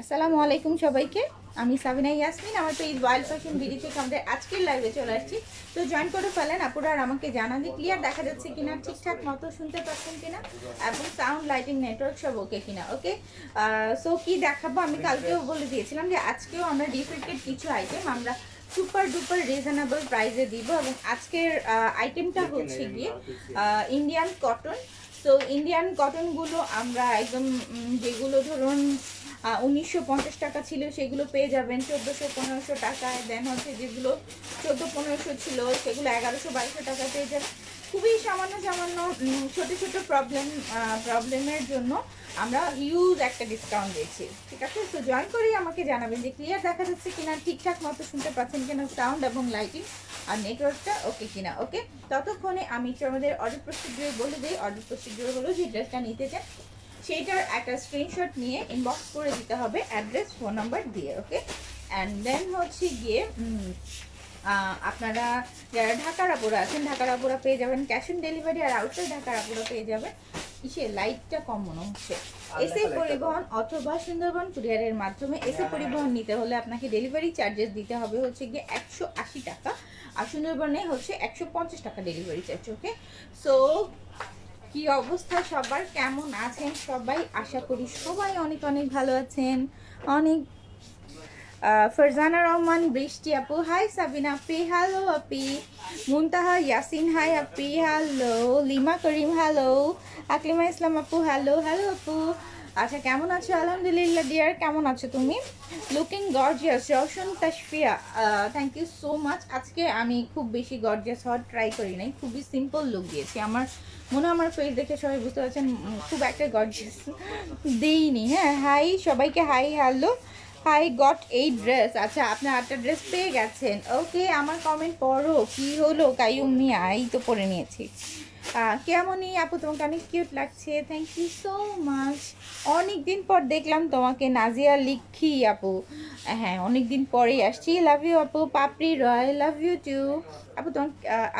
আসসালামু আলাইকুম সবাইকে। আমি সাবিনা ইয়াসমিন। আমার পেজ ওয়াইল্ড ফ্যাশন বিডি থেকে আমাদের আজকের লাইভে চলে আসছি। তো জয়েন করে ফেলেন আপুরা, আর আমাকে জানান যে ক্লিয়ার দেখা যাচ্ছে কিনা, ঠিকঠাক মতো শুনতে পাচ্ছেন কিনা, এবং সাউন্ড লাইটিং নেটওয়ার্ক সব ওকে কিনা। ওকে, সো কি দেখাবো আমি কালকেও বলে দিয়েছিলাম যে আজকেও আমরা ডিফেক্টেড কিছু আইটেম আমরা সুপার ডুপার রিজনেবল প্রাইসে দিব। এবং আজকের আইটেমটা হচ্ছে গিয়ে ইন্ডিয়ান কটন। সো ইন্ডিয়ান কটনগুলো আমরা একদম যেগুলো ধরুন 1950 টাকা ছিল সেগুলো পেয়ে যাবেন 1400-1500 টাকায়। দেন হচ্ছে যেগুলো 1400-1500 ছিল সেগুলো 1100-1200 টাকা পেয়ে যাবেন। খুবই সামান্য সামান্য ছোট ছোট প্রবলেমের জন্য আমরা হিউজ একটা ডিসকাউন্ট দিয়েছি, ঠিক আছে? তো জয়েন করেই আমাকে জানাবেন যে ক্লিয়ার দেখা যাচ্ছে কিনা, ঠিকঠাক মতো শুনতে পাচ্ছেন কিনা, সাউন্ড এবং লাইটিং আর নেটওয়ার্কটা ওকে কিনা। ওকে, ততক্ষণে আমি আমাদের অর্ডার প্রসিডিউর বলে দিই। অর্ডার প্রসিডিউর হলো যে ড্রেসটা নিতে চান সেইটার একটা স্ক্রিনশট নিয়ে ইনবক্স করে দিতে হবে অ্যাড্রেস ফোন নাম্বার দিয়ে। ওকে, অ্যান্ড দেন হচ্ছে গিয়ে আপনারা যারা ঢাকার আপুরা আছেন ঢাকার আপুরা পেয়ে যাবেন ক্যাশ অন ডেলিভারি, আর আউটসাইড ঢাকার আপুরা পেয়ে যাবেন ইসে লাইটটা কম মনে হচ্ছে এসে পরিবহন অথবা সুন্দরবন কুরিয়ারের মাধ্যমে। এসে পরিবহন নিতে হলে আপনাকে ডেলিভারি চার্জেস দিতে হবে হচ্ছে গিয়ে 180 টাকা, আর সুন্দরবনে হচ্ছে 150 টাকা ডেলিভারি চার্জ। ওকে, সো কি অবস্থা সবার, কেমন আছেন সবাই? আশা করি সবাই অনেক অনেক ভালো আছেন। অনেক ফারজানা রহমান বৃষ্টি আপু হাই, সাবিনা আপি হ্যালো আপি, মুনতাহা ইয়াসিন হাই আপি হ্যালো, লিমা করিম হ্যালো, আকলিমা ইসলাম আপু হ্যালো হ্যালো আপু। আচ্ছা, কেমন আছো? আলহামদুলিল্লাহ ডিয়ার, কেমন আছো তুমি? Looking gorgeous Roshan Tashfia, thank you so much. আজকে আমি খুব বেশি গর্জিয়াস হওয়ার ট্রাই করি নাই, খুবই সিম্পল লুক দিয়েছি। আমার মনে হয় আমার ফেস দেখে সবাই বুঝতে পারছেন খুব একটা গর্জিয়াস দিইনি। হ্যাঁ, হাই সবাইকে, হাই হ্যালো, হাই গট এই ড্রেস। আচ্ছা, আপনি 8টা ড্রেস পেয়ে গেছেন। ওকে, আমার কমেন্ট পড়ো, কি হলো কাইয়ুম মিয়া? এই তো পরে নিয়েছি। কেমনই আপু, তোমাকে অনেক কিউট লাগছে, থ্যাংক ইউ সো মাচ। অনেক দিন পর দেখলাম তোমাকে, নাজিয়া লিখি আপু। হ্যাঁ, অনেক দিন পরেই আসছি। লাভ ইউ আপু। পাপড়ি রয়, লাভ ইউ টু আপু। তোমার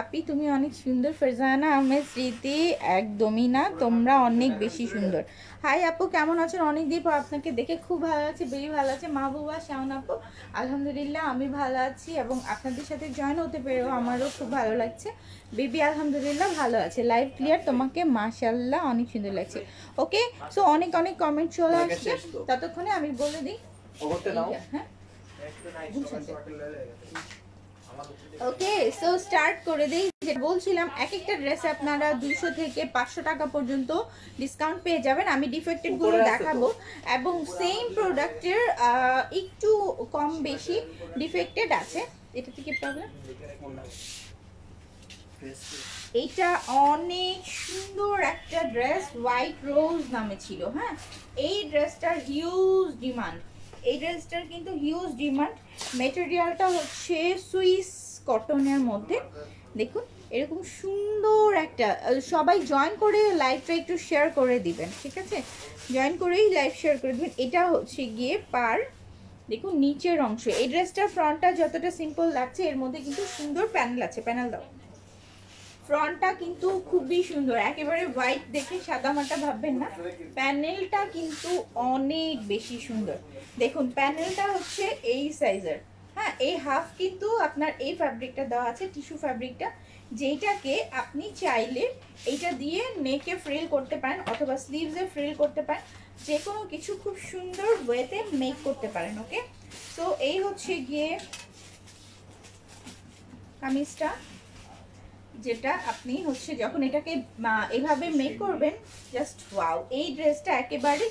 আপি তুমি অনেক সুন্দর। ফারজানা আহমেদ স্মৃতি, একদমই না, তোমরা অনেক বেশি সুন্দর। হাই আপু, কেমন আছেন? অনেক দিন পর আপনাকে দেখে খুব ভালো আছে, বেশি ভালো আছে। মাহবুবা শাওন আপু, আলহামদুলিল্লাহ আমি ভালো আছি, এবং আপনাদের সাথে জয়েন হতে পেরেও আমারও খুব ভালো লাগছে। বেবি আলহামদুলিল্লাহ ভালো আছে। লাইভ ক্লিয়ার, তোমাকে মাশাআল্লাহ অনেক সুন্দর লাগছে। ওকে, সো অনেক অনেক কমেন্ট চলে আসছে, ততক্ষণে আমি বলে দিই। হ্যাঁ, ওকে, সো স্টার্ট করে দিই। যে বলছিলাম এক একটা ড্রেসে আপনারা 200 থেকে 500 টাকা পর্যন্ত ডিসকাউন্ট পেয়ে যাবেন। আমি ডিফেক্টেড গুলো দেখাবো, এবং সেম প্রোডাক্টের একটু কম বেশি ডিফেক্টেড আছে। এটা থেকে প্রবলেম, এইটা অনেক সুন্দর একটা ড্রেস, হোয়াইট রোজ নামে ছিল। হ্যাঁ, এই ড্রেসটার হিউজ ডিমান্ড, এই ড্রেসটার কিন্তু হিউজ ডিমান্ড। মেটেরিয়ালটা হচ্ছে সুইস কটনের মধ্যে। দেখুন এরকম সুন্দর একটা, সবাই জয়েন করে লাইভটা একটু শেয়ার করে দিবেন, ঠিক আছে? জয়েন করেই লাইভ শেয়ার করে দিবেন। এটা হচ্ছে গিয়ে পার, দেখুন নিচের অংশ। এই ড্রেসটার ফ্রন্টটা যতটা সিম্পল লাগছে এর মধ্যে কিন্তু সুন্দর প্যানেল আছে। প্যানেল দাও। ফ্রন্টটা কিন্তু খুবই সুন্দর, একেবারে হোয়াইট দেখে সাদামাটা ভাববেন না, প্যানেলটা কিন্তু অনেক বেশি সুন্দর। দেখুন প্যানেলটা হচ্ছে এই সাইজের। হ্যাঁ, এই হাফ কিন্তু আপনার এই ফ্যাব্রিকটা দেওয়া আছে, টিস্যু ফ্যাব্রিকটা, যেইটাকে আপনি চাইলে এইটা দিয়ে নেকে ফ্রিল করতে পারেন অথবা স্লিভসে ফ্রিল করতে পারেন, যে কোনো কিছু খুব সুন্দর ওয়েতে মেক করতে পারেন। ওকে, সো এই হচ্ছে গিয়ে কামিজটা, যেটা আপনি হচ্ছে যখন এটাকে এভাবে মেক করবেন, জাস্ট ওয়াও। এই ড্রেসটা একেবারে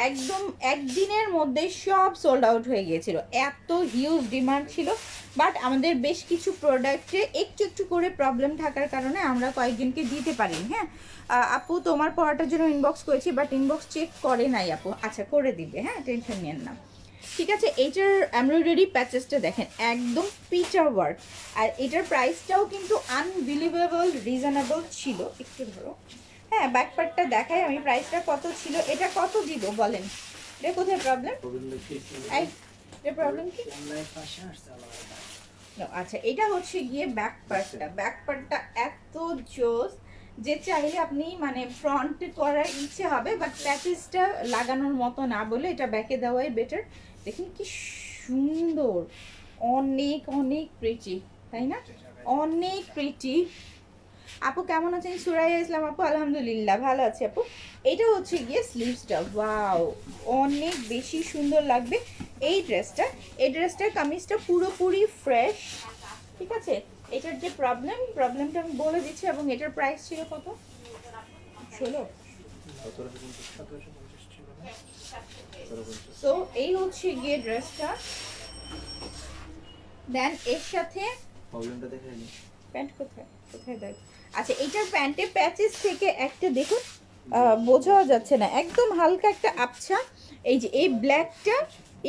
একদম একদিনের মধ্যে সব সোল্ড আউট হয়ে গিয়েছিল, এত হিউজ ডিমান্ড ছিল। বাট আমাদের বেশ কিছু প্রোডাক্টে একটু একটু করে প্রবলেম থাকার কারণে আমরা কয়েকজনকে দিতে পারিনি। হ্যাঁ আপু, তোমার পড়াটার জন্য ইনবক্স করেছি, বাট ইনবক্স চেক করে নাই আপু। আচ্ছা, করে দিবে, হ্যাঁ টেনশন নিয়েন না, ঠিক আছে? এইটার এমব্রয়ডারি প্যাচেসটা দেখেন, একদম পিটার ওয়ার্ক, আর এটার প্রাইসটাও কিন্তু আনবিলিভেবল রিজনেবল ছিল। একটু ধরো, হ্যাঁ ব্যাক পার্টটা দেখাই আমি, প্রাইসটা কত ছিল, এটা কত দিব বলেন? এটা কোথায় প্রবলেম? এটা প্রবলেম কি? আচ্ছা, এটা হচ্ছে গিয়ে ব্যাক পার্টটা, ব্যাক পার্টটা এত জোস, যে চাইলে আপনি মানে ফ্রন্ট করার ইচ্ছে হবে, বাট প্যাচেসটা লাগানোর মতো না বলে এটা ব্যাকে দেওয়াই বেটার। দেখুন কি সুন্দর, অনেক অনেক প্রিটি, তাই না? অনেক প্রিটি। আপু কেমন আছেন? সুরাইয়া ইসলাম আপু, আলহামদুলিল্লাহ ভালো আছে আপু। এটা হচ্ছে গিয়ে স্লিভসটা, ওয়াও অনেক বেশি সুন্দর লাগবে এই ড্রেসটা। এই ড্রেসটার কামিজটা পুরোপুরি ফ্রেশ, ঠিক আছে? এটার যে প্রবলেমটা আমি বলে দিচ্ছি, এবং এটার প্রাইস ছিল কত? 16। সো এই হচ্ছে গিয়ে ড্রেসটা। দেন এর সাথে প্রবলেমটা দেখাই নি, প্যান্ট কোথায় কোথায় দেখ। আচ্ছা, এইটার প্যান্টে প্যাচেস থেকে একটা দেখুন বোঝাও যাচ্ছে না, একদম হালকা একটা আবছা। এই যে এই ব্ল্যাকটা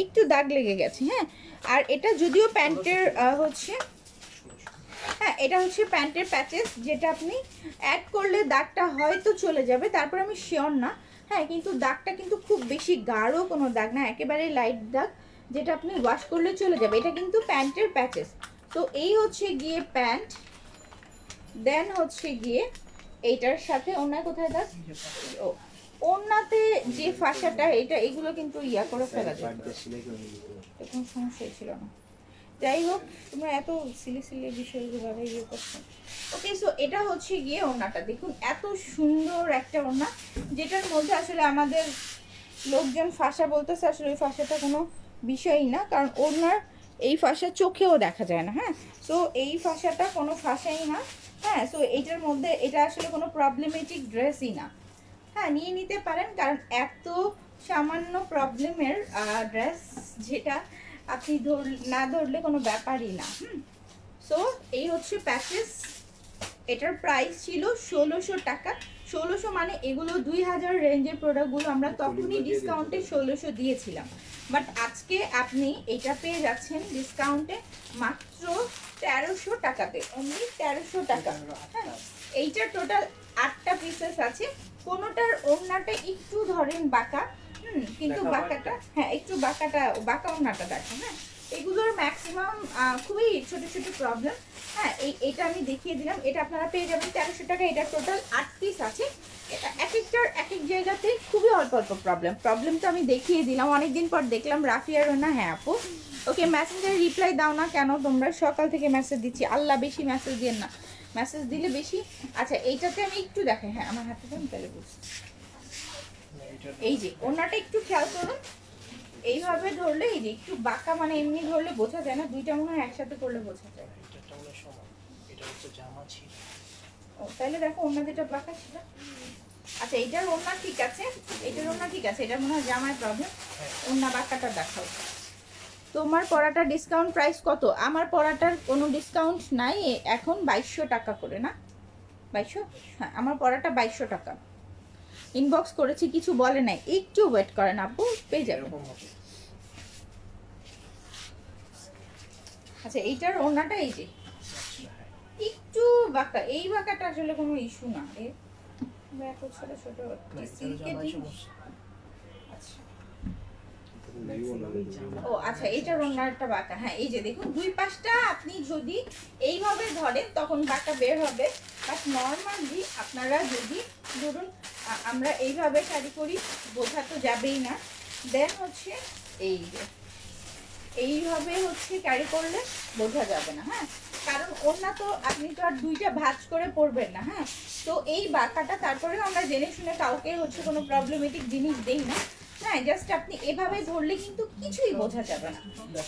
একটু দাগ লেগে গেছে, হ্যাঁ। আর এটা যদিও প্যান্টের হচ্ছে, হ্যাঁ এটা হচ্ছে প্যান্টের প্যাচেস, যেটা আপনি অ্যাড করলে দাগটা হয়তো চলে যাবে, তারপর আমি শিওর না, হ্যাঁ। কিন্তু দাগটা কিন্তু খুব বেশি গাঢ় কোনো দাগ না, একেবারে লাইট দাগ, যেটা আপনি ওয়াশ করলে চলে যাবে। এটা কিন্তু প্যান্টের প্যাচেস। তো এই হচ্ছে গিয়ে প্যান্ট। দেন হচ্ছে গিয়ে এইটার সাথে ওড়না, কোথায় দাগ? ও ওড়নাতে যে ফাঁসাটা, এটা এগুলো কিন্তু ইয়া করে ফেলা যায়, কোনো সমস্যাই ছিল না। যাই হোক, তোমরা এত সিলি সিলি বিষয়গুলো ইয়ে করছো। ওকে, সো এটা হচ্ছে গিয়ে ওড়নাটা, দেখুন এত সুন্দর একটা ওড়না, যেটার মধ্যে আসলে আমাদের লোকজন ফাঁসা বলতেছে, আসলে ওই ফাঁসাটা কোনো বিষয়ই না, কারণ ওড়নার এই ফাঁসা চোখেও দেখা যায় না, হ্যাঁ। সো এই ফাঁসাটা কোনো ফাঁসাই না, হ্যাঁ। সো এইটার মধ্যে এটা আসলে কোনো প্রবলেমেটিক ড্রেসই না, হ্যাঁ, নিয়ে নিতে পারেন, কারণ এত সামান্য প্রবলেমের ড্রেস যেটা আপনি না ধরলে কোনো ব্যাপারই না। সো এই হচ্ছে প্যাকেজ। এটার প্রাইস ছিল 1600 টাকা। 1600 মানে এগুলো 2000 রেঞ্জের প্রোডাক্টগুলো আমরা তখনই ডিসকাউন্টে 1600 দিয়েছিলাম, বাট আজকে আপনি এটা পেয়ে যাচ্ছেন ডিসকাউন্টে মাত্র 1300 টাকাতে, অনলি 1300 টাকা, হ্যাঁ। এইটার টোটাল 8টা পিসেস আছে, কোনোটার ওড়নাটা একটু ধরেন বাঁকা, কিন্তু বাঁকাটা, হ্যাঁ একটু বাঁকা ওড়নাটা দেখো, হ্যাঁ। এগুলোর ম্যাক্সিমাম খুবই ছোট ছোট প্রবলেম, হ্যাঁ। এটা আমি দেখিয়ে দিলাম, এটা আপনারা পেয়ে যাবেন 1300 টাকা। এটা টোটাল 8 পিস আছে, এটা এক একটার এক এক জায়গাতে খুবই অল্প অল্প প্রবলেম তো আমি দেখিয়ে দিলাম। অনেকদিন পর দেখলাম রাফিয়ার না, হ্যাঁ আপু। ওকে, মেসেঞ্জারে রিপ্লাই দাও না কেন তোমরা? সকাল থেকে মেসেজ দিচ্ছি, আল্লাহ বেশি মেসেজ দিন না, মেসেজ দিলে বেশি। আচ্ছা, এইটাতে আমি একটু দেখাই, হ্যাঁ আমার হাতে দেন তাহলে বুঝছি। এই যে ওনাটা একটু খেয়াল করুন, এইভাবে ধরলে এই যে একটু বাঁকা, মানে এমনি ধরলে বোঝা যায় না, দুইটা মনে হয় একসাথে করলে বোঝা যায়। ও তাহলে দেখো ওনা যেটা বাঁকা ছিল। আচ্ছা, এইটার ওনা ঠিক আছে, এইটার ওনা ঠিক আছে, এটা মনে হয় জামায় প্রবলেম। ওনা বাঁকাটা দেখাও। তোমার পড়াটা ডিসকাউন্ট প্রাইস কত? আমার পড়াটার কোনো ডিসকাউন্ট নাই, এখন 2200 টাকা করে, না 2200? হ্যাঁ, আমার পড়াটা 2200 টাকা। ইনবক্স করেছি, কিছু বলে নাই, একটু ওয়েট করেন আপু, পেয়ে যাবেন। আচ্ছা, এইটার ওড়নাটা এই যে একটু বাঁকা, এই বাঁকাটা আসলে কোনো ইস্যু না, এত ছোট ছোট সিল্কের জিনিস। আচ্ছা, ও আচ্ছা, এইটার ওড়নাটা বাঁকা, হ্যাঁ। এই যে দেখুন, দুই পাশটা আপনি যদি এইভাবে ধরেন তখন বাঁকা বের হবে, বাট নর্মালি আপনারা যদি ধরুন আমরা এইভাবে শাড়ি করি, বোঝা তো যাবেই না। দেন হচ্ছে এই যে এইভাবে হচ্ছে ক্যারি করলে বোঝা যাবে না, হ্যাঁ। কারণ ওড়না তো আপনি তো আর দুইটা ভাঁজ করে পরবেন না, হ্যাঁ। তো এই বাঁকাটা, তারপরে আমরা জেনে শুনে কাউকে হচ্ছে কোনো প্রবলেমেটিক জিনিস দেই না, হ্যাঁ। জাস্ট আপনি এভাবে ধরলে কিন্তু কিছুই বোঝা যাবে না,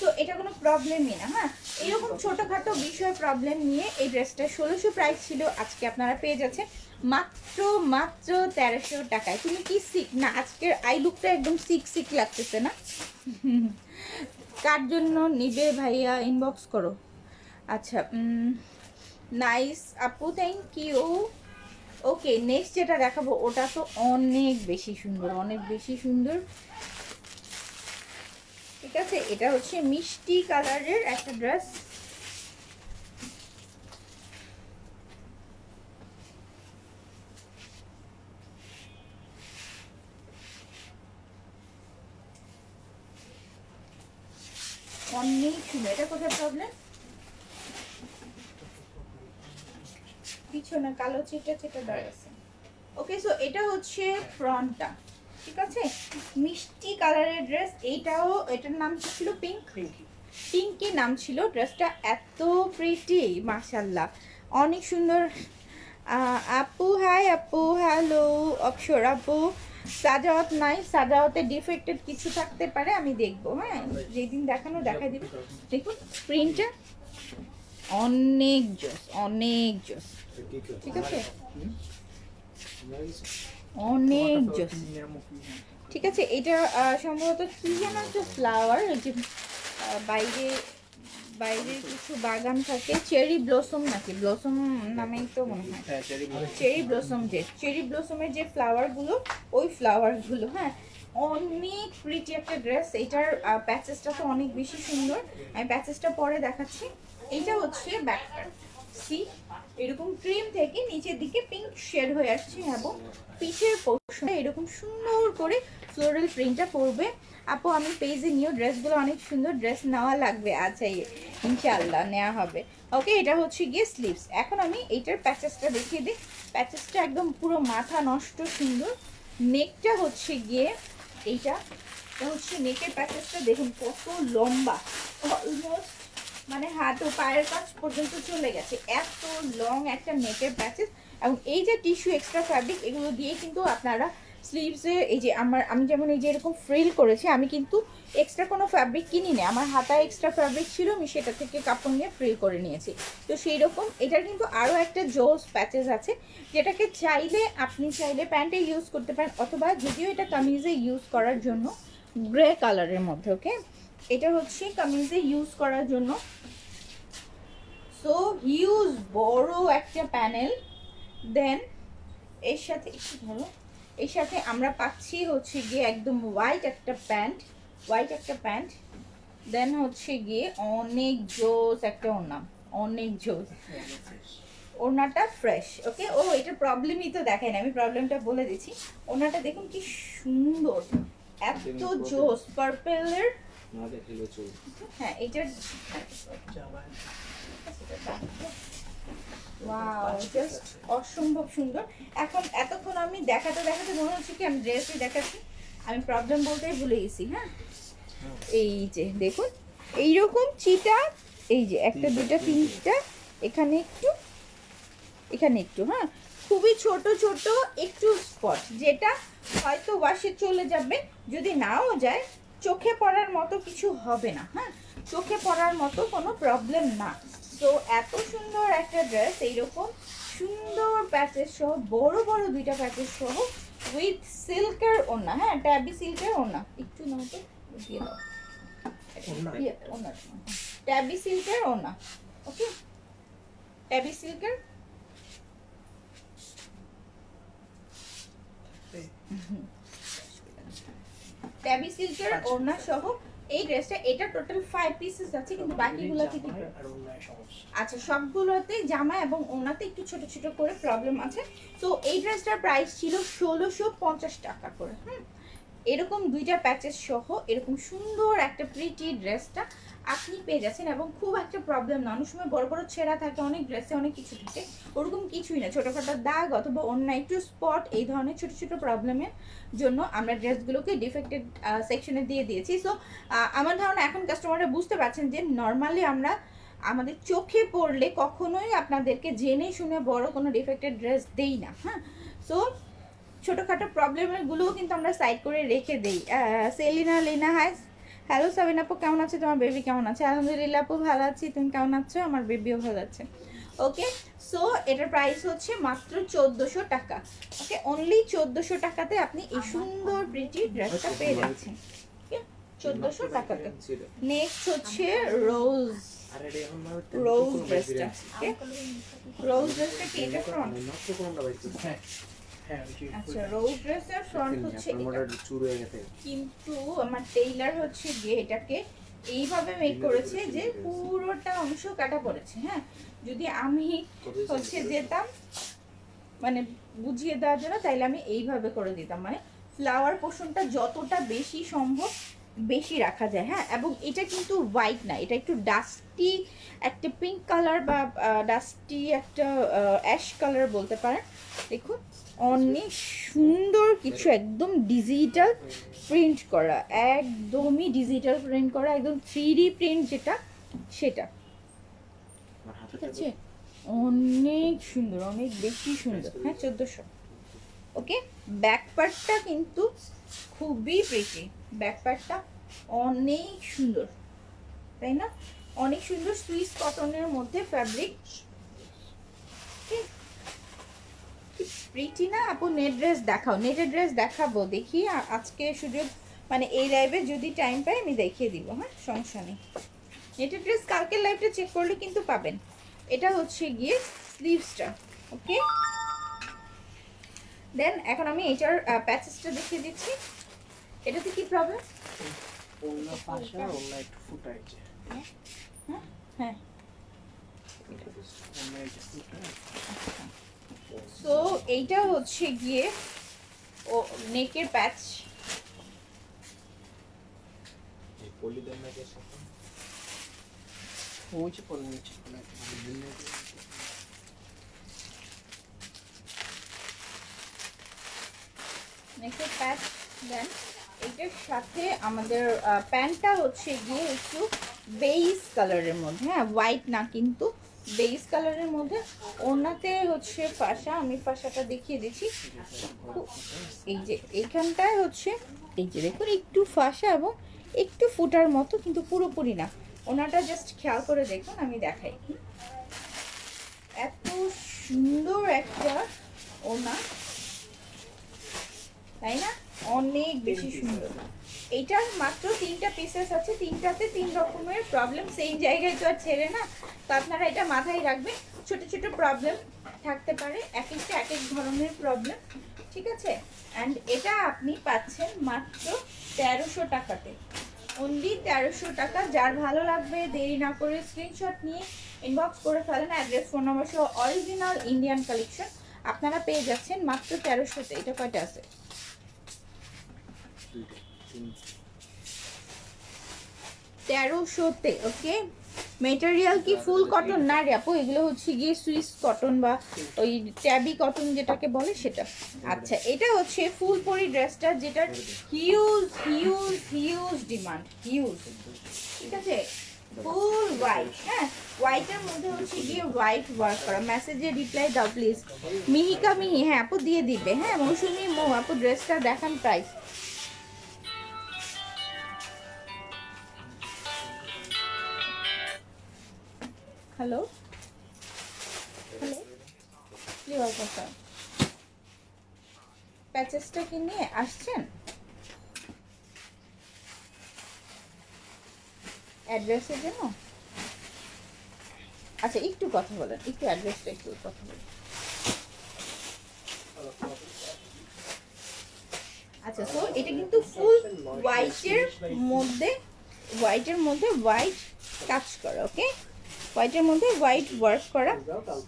তো এটা কোনো প্রবলেমই না, হ্যাঁ। এরকম ছোটোখাটো বিষয় প্রবলেম নিয়ে এই ড্রেসটা 1600 প্রাইস ছিল, আজকে আপনারা পেয়ে যাচ্ছেন মাত্র 1300 টাকায়। তুমি কি সিক না? আজকের আই লুকটা একদম সিক লাগতেছে না? কার জন্য নিবে ভাইয়া, ইনবক্স করো। আচ্ছা, নাইস আপু, থ্যাংক ইউ। ওকে, নেক্সট যেটা দেখাবো ওটা তো অনেক বেশি সুন্দর, অনেক বেশি সুন্দর, ঠিক আছে। এটা হচ্ছে মিষ্টি কালারের একটা ড্রেস, অনেক সুন্দর। এটা কোথায় প্রবলেম? পিছনে কালো চিটা চিটা দাগ আছে। ওকে, সো এটা হচ্ছে ফ্রন্টটা, ঠিক আছে, মিষ্টি কালারের ড্রেস। এইটাও, এটার নাম ছিল পিঙ্ক, পিঙ্কি নাম ছিল। ড্রেসটা এত প্রিটি, মাশাল্লাহ, অনেক সুন্দর। আপু হাই, আপু হ্যালো, অক্ষর আপু। সাজাওয়াত নাই, সাজাওয়াতে ডিফেক্টেড কিছু থাকতে পারে, আমি দেখবো, হ্যাঁ, যেদিন দেখানো দেখাই দিব। দেখুন প্রিন্টটা অনেক জোস, অনেক জোস, ঠিক আছে, অনেক জোস, ঠিক আছে। এটা সম্ভবত কি যেন একটা ফ্লাওয়ার, ওই যে বাইরে বাইরে কিছু বাগান থাকে, চেরি ব্লসম নাকি, ব্লসম নামেই তো মনে হয়, চেরি ব্লসম, যে চেরি ব্লসমের যে ফ্লাওয়ারগুলো, ওই ফ্লাওয়ারগুলো, হ্যাঁ, অনেক প্রিটি একটা ড্রেস। এইটার প্যাচেসটা তো অনেক বেশি সুন্দর, আমি প্যাচেসটা পরে দেখাচ্ছি। এইটা হচ্ছে ব্যাকটা, সি এরকম ক্রিম থেকে নিচের দিকে পিঙ্ক শেড হয়ে আসছে, এবং পিঠের পোর্শনে এরকম সুন্দর করে ফ্লোরাল প্রিন্টটা পড়বে। আপু আমি পেজে নিও, ড্রেসগুলো অনেক সুন্দর, ড্রেস নেওয়া লাগবে। আচ্ছা, ইনশাআল্লাহ নেওয়া হবে। ওকে, এটা হচ্ছে গিয়ে স্লিভস। এখন আমি এইটার প্যাচেসটা দেখিয়ে দিই। প্যাচেসটা একদম পুরো মাথা নষ্ট সুন্দর। নেকটা হচ্ছে গিয়ে এইটা হচ্ছে নেকের প্যাচেসটা, দেখুন কত লম্বা, অলমোস্ট মানে হাত ও পায়ের কাছ পর্যন্ত চলে গেছে, এত লং একটা নেকের প্যাচেস। এবং এই যে টিস্যু এক্সট্রা ফ্যাব্রিক, এগুলো দিয়ে কিন্তু আপনারা স্লিভসে, এই যে আমি যেমন এই যে এরকম ফ্রিল করেছি, আমি কিন্তু এক্সট্রা কোনো ফ্যাব্রিক কিনি না, আমার হাতায় এক্সট্রা ফ্যাব্রিক ছিল, আমি সেটা থেকে কাপড় নিয়ে ফ্রিল করে নিয়েছি। তো সেই রকম এটার কিন্তু আরও একটা জোস প্যাচেস আছে, যেটাকে আপনি চাইলে প্যান্টে ইউজ করতে পারেন, অথবা যদিও এটা কামিজে ইউজ করার জন্য, গ্রে কালারের মধ্যে। ওকে, এটা হচ্ছে কামিজে ইউজ করার জন্য। সো হিউজ বড় একটা প্যানেল। দেন এর সাথে একটু ধরো, এর সাথে আমরা পাচ্ছি হচ্ছে গিয়ে একদম হোয়াইট একটা প্যান্ট, দেন হচ্ছে গিয়ে অনেক জোস একটা ওড়না, অনেক জোস, ওড়নাটা ফ্রেশ। ওকে, ও এটা প্রবলেমই তো দেখায় না, আমি প্রবলেমটা বলে দিচ্ছি। ওড়নাটা দেখুন কি সুন্দর, এত জোস, পার্পেলের, হ্যাঁ এটার ওয়াও, জাস্ট অসম্ভব সুন্দর। এখন এতক্ষণ আমি দেখাতে দেখাতে মনে হচ্ছে কি আমি ড্রেসই দেখাচ্ছি, আমি প্রবলেম বলতেই ভুলে গেছি। হ্যাঁ, এই যে দেখুন এইরকম চিটা, এই যে একটা দুটা তিনটা, এখানে একটু, এখানে একটু, হ্যাঁ, খুবই ছোট ছোট একটু স্পট, যেটা হয়তো ওয়াশে চলে যাবে, যদি নাও যায় চোখে পড়ার মতো কিছু হবে না। হ্যাঁ, চোখে পড়ার মতো কোনো প্রবলেম না। তো এত সুন্দর একটা ড্রেস, এইরকম সুন্দর প্যাচেস সহ, বড় বড় দুইটা প্যাচেস সহ, উইথ সিল্কের ওড়না, হ্যাঁ, ট্যাবি সিল্কের ওড়না, একটু নাও তো দিয়ে দাও, ওড়না, ট্যাবি সিল্কের ওড়না। ওকে, ট্যাবি সিল্কের, ট্যাবি সিল্কের ওড়না সহ এই ড্রেসটা। এটা টোটাল 5 পিসেস আছে, কিন্তু বাকিগুলোতে কি, আচ্ছা সবগুলোতে জামা এবং ওড়নাতে একটু ছোট ছোট করে প্রবলেম আছে। তো এই ড্রেসটার প্রাইস ছিল 1650 টাকা করে। এরকম দুইটা প্যাচেস সহ এরকম সুন্দর একটা প্রিটি ড্রেসটা আপনি পেয়ে যাচ্ছেন, এবং খুব একটা প্রবলেম না। অনেক সময় বড় বড় ছেঁড়া থাকে অনেক ড্রেসে, অনেক কিছু থাকে, ওরকম কিছুই না। ছোটোখাটো দাগ অথবা অন্য একটু স্পট, এই ধরনের ছোট ছোট প্রবলেমের জন্য আমরা ড্রেসগুলোকে ডিফেক্টেড সেকশনে দিয়ে দিয়েছি। সো আমার ধারণা এখন কাস্টমাররা বুঝতে পারছেন যে নর্মালি আমরা আমাদের চোখে পড়লে কখনোই আপনাদেরকে জেনে শুনে বড় কোনো ডিফেক্টেড ড্রেস দেই না। হ্যাঁ, সো ছোটোখাটো প্রবলেমগুলোও কিন্তু আমরা সাইড করে রেখে দিই। সেলিনা লিনা হাই, হ্যালো সাবিনা আপু কেমন আছে, তোমার বেবি কেমন আছে? আলহামদুলিল্লাহ আপু ভালো আছি, তুমি কেমন আছো? আমার বেবিও ভালো আছে। ওকে, সো এটার প্রাইস হচ্ছে মাত্র 1400 টাকা। ওকে, অনলি 1400 টাকাতে আপনি এই সুন্দর প্রিটি ড্রেসটা পেয়ে যাচ্ছেন। ওকে, 1400 টাকাতে। নেক্সট হচ্ছে রোজ ড্রেসটা। ওকে, রোজ ড্রেসটা কি এটা ফ্রন্ট? আচ্ছা, রোজ ড্রেসের ফ্রন্ট হচ্ছে কিন্তু আমার টেইলার হচ্ছে গিয়ে এটাকে এইভাবে মেক করেছে যে পুরোটা অংশ কাটা পড়েছে। হ্যাঁ, যদি আমি হচ্ছে যেতাম মানে বুঝিয়ে দেওয়ার জন্য, তাইলে আমি এইভাবে করে দিতাম, মানে ফ্লাওয়ার পোর্শনটা যতটা বেশি সম্ভব বেশি রাখা যায়। হ্যাঁ, এবং এটা কিন্তু হোয়াইট না, এটা একটু ডাস্টি একটা পিঙ্ক কালার বা ডাস্টি একটা অ্যাশ কালার বলতে পারেন। দেখুন অনেক সুন্দর কিছু, একদম ডিজিটাল প্রিন্ট করা, একদমই ডিজিটাল প্রিন্ট করা, একদম 3D প্রিন্ট যেটা সেটা, ঠিক আছে? অনেক সুন্দর, অনেক বেশি সুন্দর। হ্যাঁ 1400। ওকে, ব্যাক পার্টটা কিন্তু খুবই প্রিটি, ব্যাক পার্টটা অনেক সুন্দর, তাই না? অনেক সুন্দর সুইস কটনের মধ্যে ফ্যাব্রিক, প্রিটি না আপু? নেট ড্রেস দেখাও, নেটের ড্রেস দেখাবো, দেখি আজকে সুযোগ মানে এই লাইভে যদি টাইম পাই আমি দেখিয়ে দিব। হ্যাঁ সমস্যা নেই, নেটের ড্রেস কালকের লাইভটা চেক করলে কিন্তু পাবেন। এটা হচ্ছে গিয়ে স্লিভসটা। ওকে, দেন এখন আমি এটার প্যাচেসটা দেখিয়ে দিচ্ছি। এটাতে কি প্রবলেম? ওনা পাশে ওনা একটু ফুটাইছে। হ্যাঁ হ্যাঁ, ওনা একটু ফুটায়। সো এইটা হচ্ছে গিয়ে ও নেকের প্যাচ। এই পলি দেন না কেসে ওই যে পরে নিচে কোনা নেকের প্যাচ। দেন এটার সাথে আমাদের প্যান্টটা হচ্ছে গিয়ে একটু বেইজ কালারের মধ্যে, হ্যাঁ হোয়াইট না কিন্তু বেইজ কালারের মধ্যে। ওনাতে হচ্ছে ফাঁসা, আমি ফাঁসাটা দেখিয়ে দিচ্ছি। এই যে এইখানটায় হচ্ছে এই যে দেখুন একটু ফাঁসা এবং একটু ফুটার মতো, কিন্তু পুরোপুরি না। ওনাটা জাস্ট খেয়াল করে দেখুন, আমি দেখাই। এত সুন্দর একটা ওনা, তাই না? অনেক বেশি সুন্দর। এইটার মাত্র 3টা পিসেস আছে, 3টাতে 3 রকমের প্রবলেম, সেম জায়গায় তো আর ছেড়ে না। তো আপনারা এটা মাথায় রাখবেন, ছোট ছোট প্রবলেম থাকতে পারে, এক একটা এক এক ধরনের প্রবলেম, ঠিক আছে? অ্যান্ড এটা আপনি পাচ্ছেন মাত্র 1300 টাকাতে, অনলি 1300 টাকা। যার ভালো লাগবে দেরি না করে স্ক্রিনশট নিয়ে ইনবক্স করে ফেলেন, অ্যাড্রেস ফোন নম্বর সহ অরিজিনাল ইন্ডিয়ান কালেকশন আপনারা পেয়ে যাচ্ছেন মাত্র 1300তে। এটা কয়টা আছে? 1300তে। ওকে, মেটেরিয়াল কি ফুল কটন না রে আপু? এগুলো হচ্ছে গিয়ে সুইস কটন বা ওই ট্যাবি কটন যেটাকে বলে সেটা। আচ্ছা, এটা হচ্ছে ফুলপরি ড্রেসটা, যেটার huge huge huge demand, huge, ঠিক আছে? ফুল হোয়াইট, হ্যাঁ হোয়াইটের মধ্যে হচ্ছে গিয়ে হোয়াইট ওয়ার্ক করা। মেসেজে রিপ্লাই দাও প্লিজ। মিহিকা মিহি, হ্যাঁ আপু দিয়ে দিবে। হ্যাঁ মৌসুমি মৌ আপু ড্রেসটা দেখান, প্রাইস। হ্যালো হ্যালো, কি অবস্থা? প্যাচেসটা কি নিয়ে আসছেন? অ্যাড্রেসের জন্য? আচ্ছা একটু কথা বলেন, একটু অ্যাড্রেসটা একটু কথা বলেন। আচ্ছা, সো এটা কিন্তু ফুল হোয়াইটের মধ্যে, হোয়াইটের মধ্যে হোয়াইট কাজ করা। ওকে, হোয়াইটের মধ্যে হোয়াইট ওয়ার্ক করা।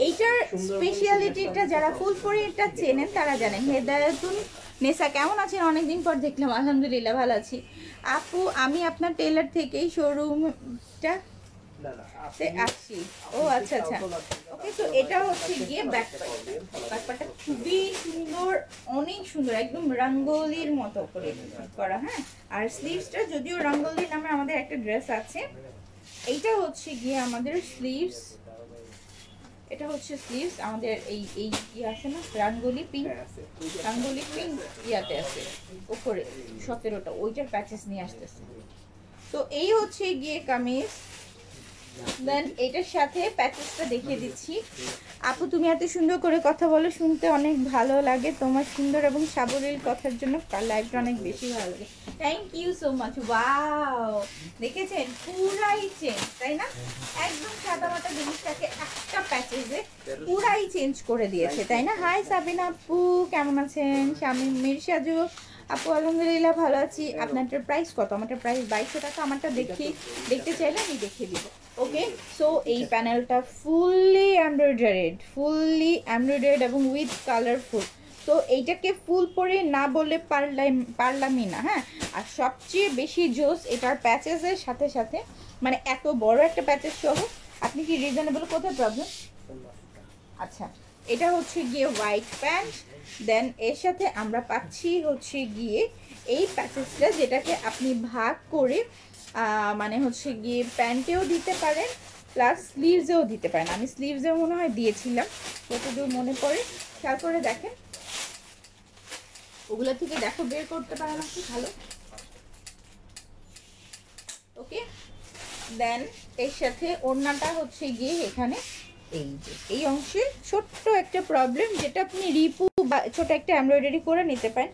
এইটার স্পেশালিটিটা যারা ফুলপরি এটা চেনেন তারা জানেন। হেদায়েতুন নেসা কেমন আছেন? অনেকদিন পর দেখলাম, আলহামদুলিল্লাহ ভালো আছি আপু। আমি আপনার টেলার থেকেই শোরুমটা আসছি। ও আচ্ছা আচ্ছা, ওকে। তো এটা হচ্ছে গিয়ে ব্যাকপার্টটা খুবই সুন্দর, অনেক সুন্দর, একদম রঙ্গোলির মতো করে করা। হ্যাঁ, আর স্লিভসটা যদিও রঙ্গোলি নামে আমাদের একটা ড্রেস আছে, এইটা হচ্ছে গিয়ে আমাদের স্লিভস। এটা হচ্ছে স্লিভস আমাদের এই এই ই আছে না রঙ্গোলি পিঙ্ক, রঙ্গোলি পিঙ্ক ইয়াতে আছে উপরে 17টা, ওইটার প্যাচেস নিয়ে আসতেছে। তো এই হচ্ছে গিয়ে কামিজ। দেন এটার সাথে প্যাচেসটা দেখিয়ে দিচ্ছি। আপু তুমি এত সুন্দর করে কথা বলো, শুনতে অনেক ভালো লাগে। তোমার সুন্দর এবং সাবলীল কথার জন্য লাইভটা অনেক বেশি ভালো লাগে। Thank you so much. Wow, দেখেছেন পুরাই চেঞ্জ, তাই না? একদম সাদামাটা জিনিসটাকে একটা প্যাচেসে পুরাই চেঞ্জ করে দিয়েছে, তাই না? হাই সাবিনা আপু, কেমন আছেন? শামিম মির্শাজু আপু আলহামদুলিল্লাহ ভালো আছি। আপনারটার প্রাইস কত? আমারটার প্রাইস 2200 টাকা। আমারটা দেখতে চাইলে আমি দেখিয়ে দিব। ওকে, সো এই প্যানেলটা ফুললি এমব্রয়ডারিড এবং উইথ কালারফুল, তো এইটাকে ফুল পরে না বলে পারলামই না। হ্যাঁ, আর সবচেয়ে বেশি জোস এটার প্যাচেসের সাথে সাথে, মানে এত বড় একটা প্যাচেস সহ। আপনি কি রিজনেবল কোথায় প্রবলেম? আচ্ছা, এটা হচ্ছে গিয়ে হোয়াইট প্যান্ট, দেন এর সাথে আমরা পাচ্ছি হচ্ছে গিয়ে এই প্যাচেসটা, যেটাকে আপনি ভাগ করে মানে হচ্ছে গিয়ে প্যান্টেও দিতে পারেন প্লাস স্লিভসেও দিতে পারেন। আমি স্লিভসেও মনে হয় দিয়েছিলাম, যতদূর মনে পড়ে। খেয়াল করে দেখেন, ওগুলো থেকে দেখো বের করতে পারেন আপনি, ভালো। ওকে, দেন এর সাথে ওড়নাটা হচ্ছে গিয়ে এখানে এই যে এই অংশে ছোট্ট একটা প্রবলেম, যেটা আপনি রিপু বা ছোট একটা এমব্রয়ডারি করে নিতে পারেন।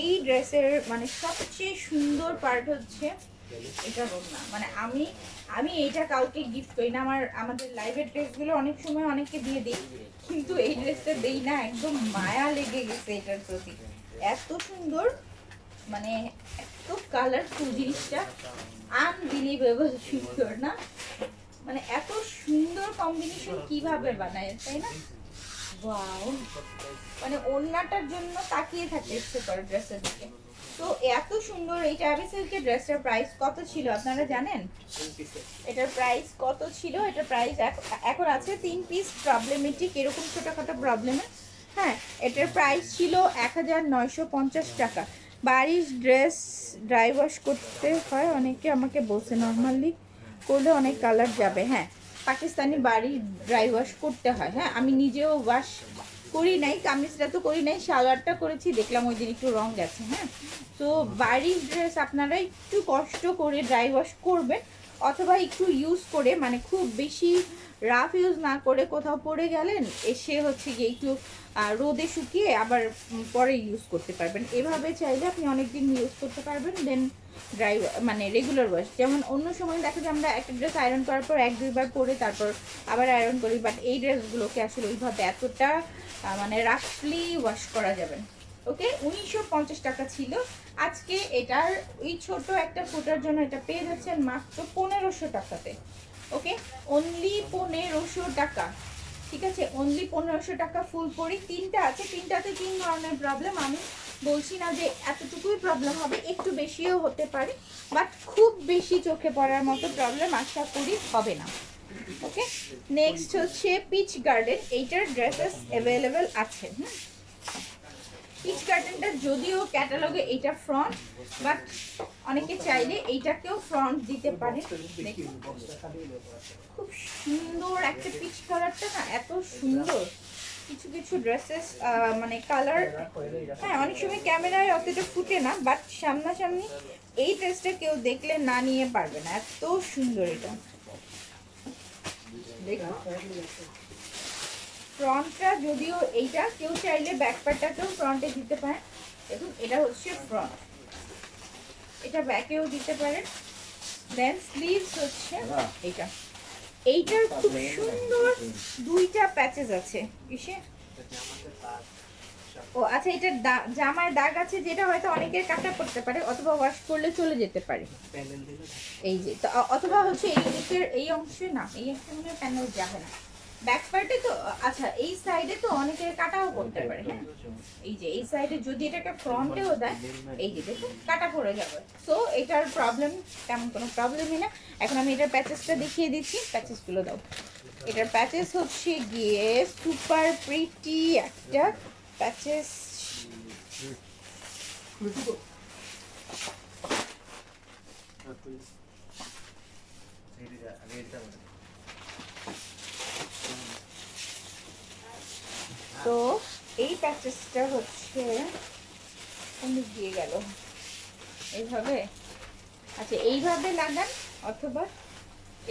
এই ড্রেসের মানে সবচেয়ে সুন্দর পার্ট হচ্ছে এটা ওড়না। মানে আমি এইটা কাউকে গিফট করি না, আমাদের লাইভের ড্রেসগুলো অনেক সময় অনেককে দিয়ে দিই, কিন্তু এই ড্রেসটা দেই না। একদম মায়া লেগে গেছে এটার প্রতি, এত সুন্দর, মানে এত কালারফুল, জিনিসটা আনবিলিভেবল সুন্দর না? মানে এত সুন্দর কম্বিনেশন কিভাবে বানায়, তাই না? ওয়াও, মানে ওড়নাটার জন্য তাকিয়ে থাকতে ইচ্ছে করে ড্রেসের দিকে। তো এত সুন্দর এই ট্যাবি সিল্কের ড্রেসটার প্রাইস কত ছিল আপনারা জানেন? এটার প্রাইস কত ছিল? এটার প্রাইস এখন আছে 3 পিস প্রবলেমেটিক এরকম ছোটখাটো প্রবলেমে। হ্যাঁ, এটার প্রাইস ছিল 1950 টাকা। বাড়ির ড্রেস ড্রাই ওয়াশ করতে হয়, অনেকে আমাকে বলছে নর্মালি করলে অনেক কালার যাবে। হ্যাঁ, পাকিস্তানি বাড়ি ড্রাই ওয়াশ করতে হয়। হ্যাঁ, আমি নিজেও ওয়াশ করি নাই, কামিজটা তো করি নাই, সালোয়ারটা করেছি, দেখলাম ওই দিন একটু রং গেছে। হ্যাঁ, তো বাড়ির ড্রেস আপনারা একটু কষ্ট করে ড্রাই ওয়াশ করবেন, অথবা একটু ইউজ করে, মানে খুব বেশি রাফ ইউজ না করে কোথাও পরে গেলেন, এসে হচ্ছে গিয়ে একটু রোদে শুকিয়ে আবার পরে ইউজ করতে পারবেন। এভাবে চাইলে আপনি অনেক দিন ইউজ করতে পারবেন। দেন ড্রাই মানে রেগুলার ওয়াশ, যেমন অন্য সময় দেখা যায় আমরা একটা ড্রেস আয়রন করার পর 1-2 বার পরে তারপর আবার আয়রন করি, বাট এই ড্রেসগুলোকে আসলে ওইভাবে এতটা মানে রাফলি ওয়াশ করা যাবে না। ওকে, 1950 টাকা ছিল। আজকে এটার ওই ছোট একটা ফুটার জন্য এটা পেয়ে যাচ্ছেন মাত্র 1500 টাকাতে। ওকে, অনলি 1500 টাকা। ঠিক আছে, অনলি 1500 টাকা ফুল পরি। তিনটা আছে, তিনটাতে 3 ধরনের প্রবলেম। আমি বলছি না যে এতটুকুই প্রবলেম হবে, একটু বেশিও হতে পারে, বাট খুব বেশি চোখে পড়ার মতো প্রবলেম আশা করি হবে না। ওকে, নেক্সট হচ্ছে পিচ গার্ডেন। এইটার ড্রেসেস অ্যাভেলেবেল আছে। পিচ গার্ডেনটা যদিও ক্যাটালগে এইটা ফ্রন্ট, বাট অনেকে চাইলে এইটাকেও ফ্রন্ট দিতে পারে। দেখুন খুব সুন্দর একটা পিচ কালারটা না, এত সুন্দর। কিছু কিছু ড্রেসেস মানে কালার, হ্যাঁ অনেক সময় ক্যামেরায় অতটা ফুটে না, বাট সামনাসামনি এই ড্রেসটা কেউ দেখলে না নিয়ে পারবে না, এত সুন্দর এটা। দেখুন ফ্রন্টটা যদিও এইটা, কেউ চাইলে ব্যাক পার্টটাকেও ফ্রন্টে দিতে পারেন। দেখুন এটা হচ্ছে ফ্রন্ট, এটা ব্যাকেও দিতে পারেন। দেন স্লিভস হচ্ছে এইটা। এইটার খুব সুন্দর দুইটা প্যাচেস আছে। কিসে? ও আচ্ছা, এটার জামার দাগ আছে, যেটা হয়তো অনেকের কাটা পড়তে পারে, অথবা ওয়াশ করলে চলে যেতে পারে। এই যে অথবা হচ্ছে এই দিকের এই অংশে না, এই অংশে মনে হয় প্যানেল যাবে না, ব্যাক পার্টে তো। আচ্ছা, এই সাইডে তো অনেকের কাটাও করতে পারে। হ্যাঁ, এই যে এই সাইডে যদি এটাকে ফ্রন্টেও দেয়, এই যে দেখুন কাটা পড়ে যাবে। সো এটার প্রবলেম তেমন কোনো প্রবলেমই না। এখন আমি এটার প্যাচেসটা দেখিয়ে দিচ্ছি, প্যাচেসগুলো দাও। এটার প্যাচেস হচ্ছে গিয়ে সুপার প্রিটি একটা প্যাচেস। তো এই প্যাচেসটা হচ্ছে দিয়ে গেল এইভাবে। আচ্ছা, এইভাবে লাগান অথবা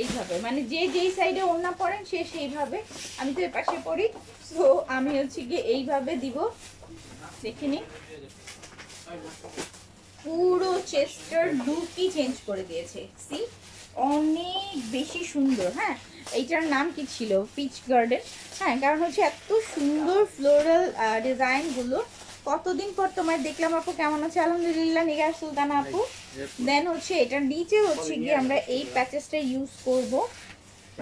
এইভাবে, মানে যে যেই সাইডে ওড়না পরেন সে সেইভাবে। আমি তো এর পাশে পড়ি, সো আমি হচ্ছে গিয়ে এইভাবে দিব। দেখে নিন, পুরো চেস্টার লুকই চেঞ্জ করে দিয়েছে। সি, অনেক বেশি সুন্দর। হ্যাঁ, এইটার নাম কি ছিল? Peach garden. হ্যাঁ, কারণ হচ্ছে এত সুন্দর ফ্লোরাল ডিজাইনগুলো। কতদিন পর তোমায় দেখলাম আপু, কেমন আছে? আলহামদুলিল্লাহ নিগার সুলতানা আপু। দেন হচ্ছে এটার নিচে হচ্ছে গিয়ে আমরা এই প্যাচেসটা ইউজ করব।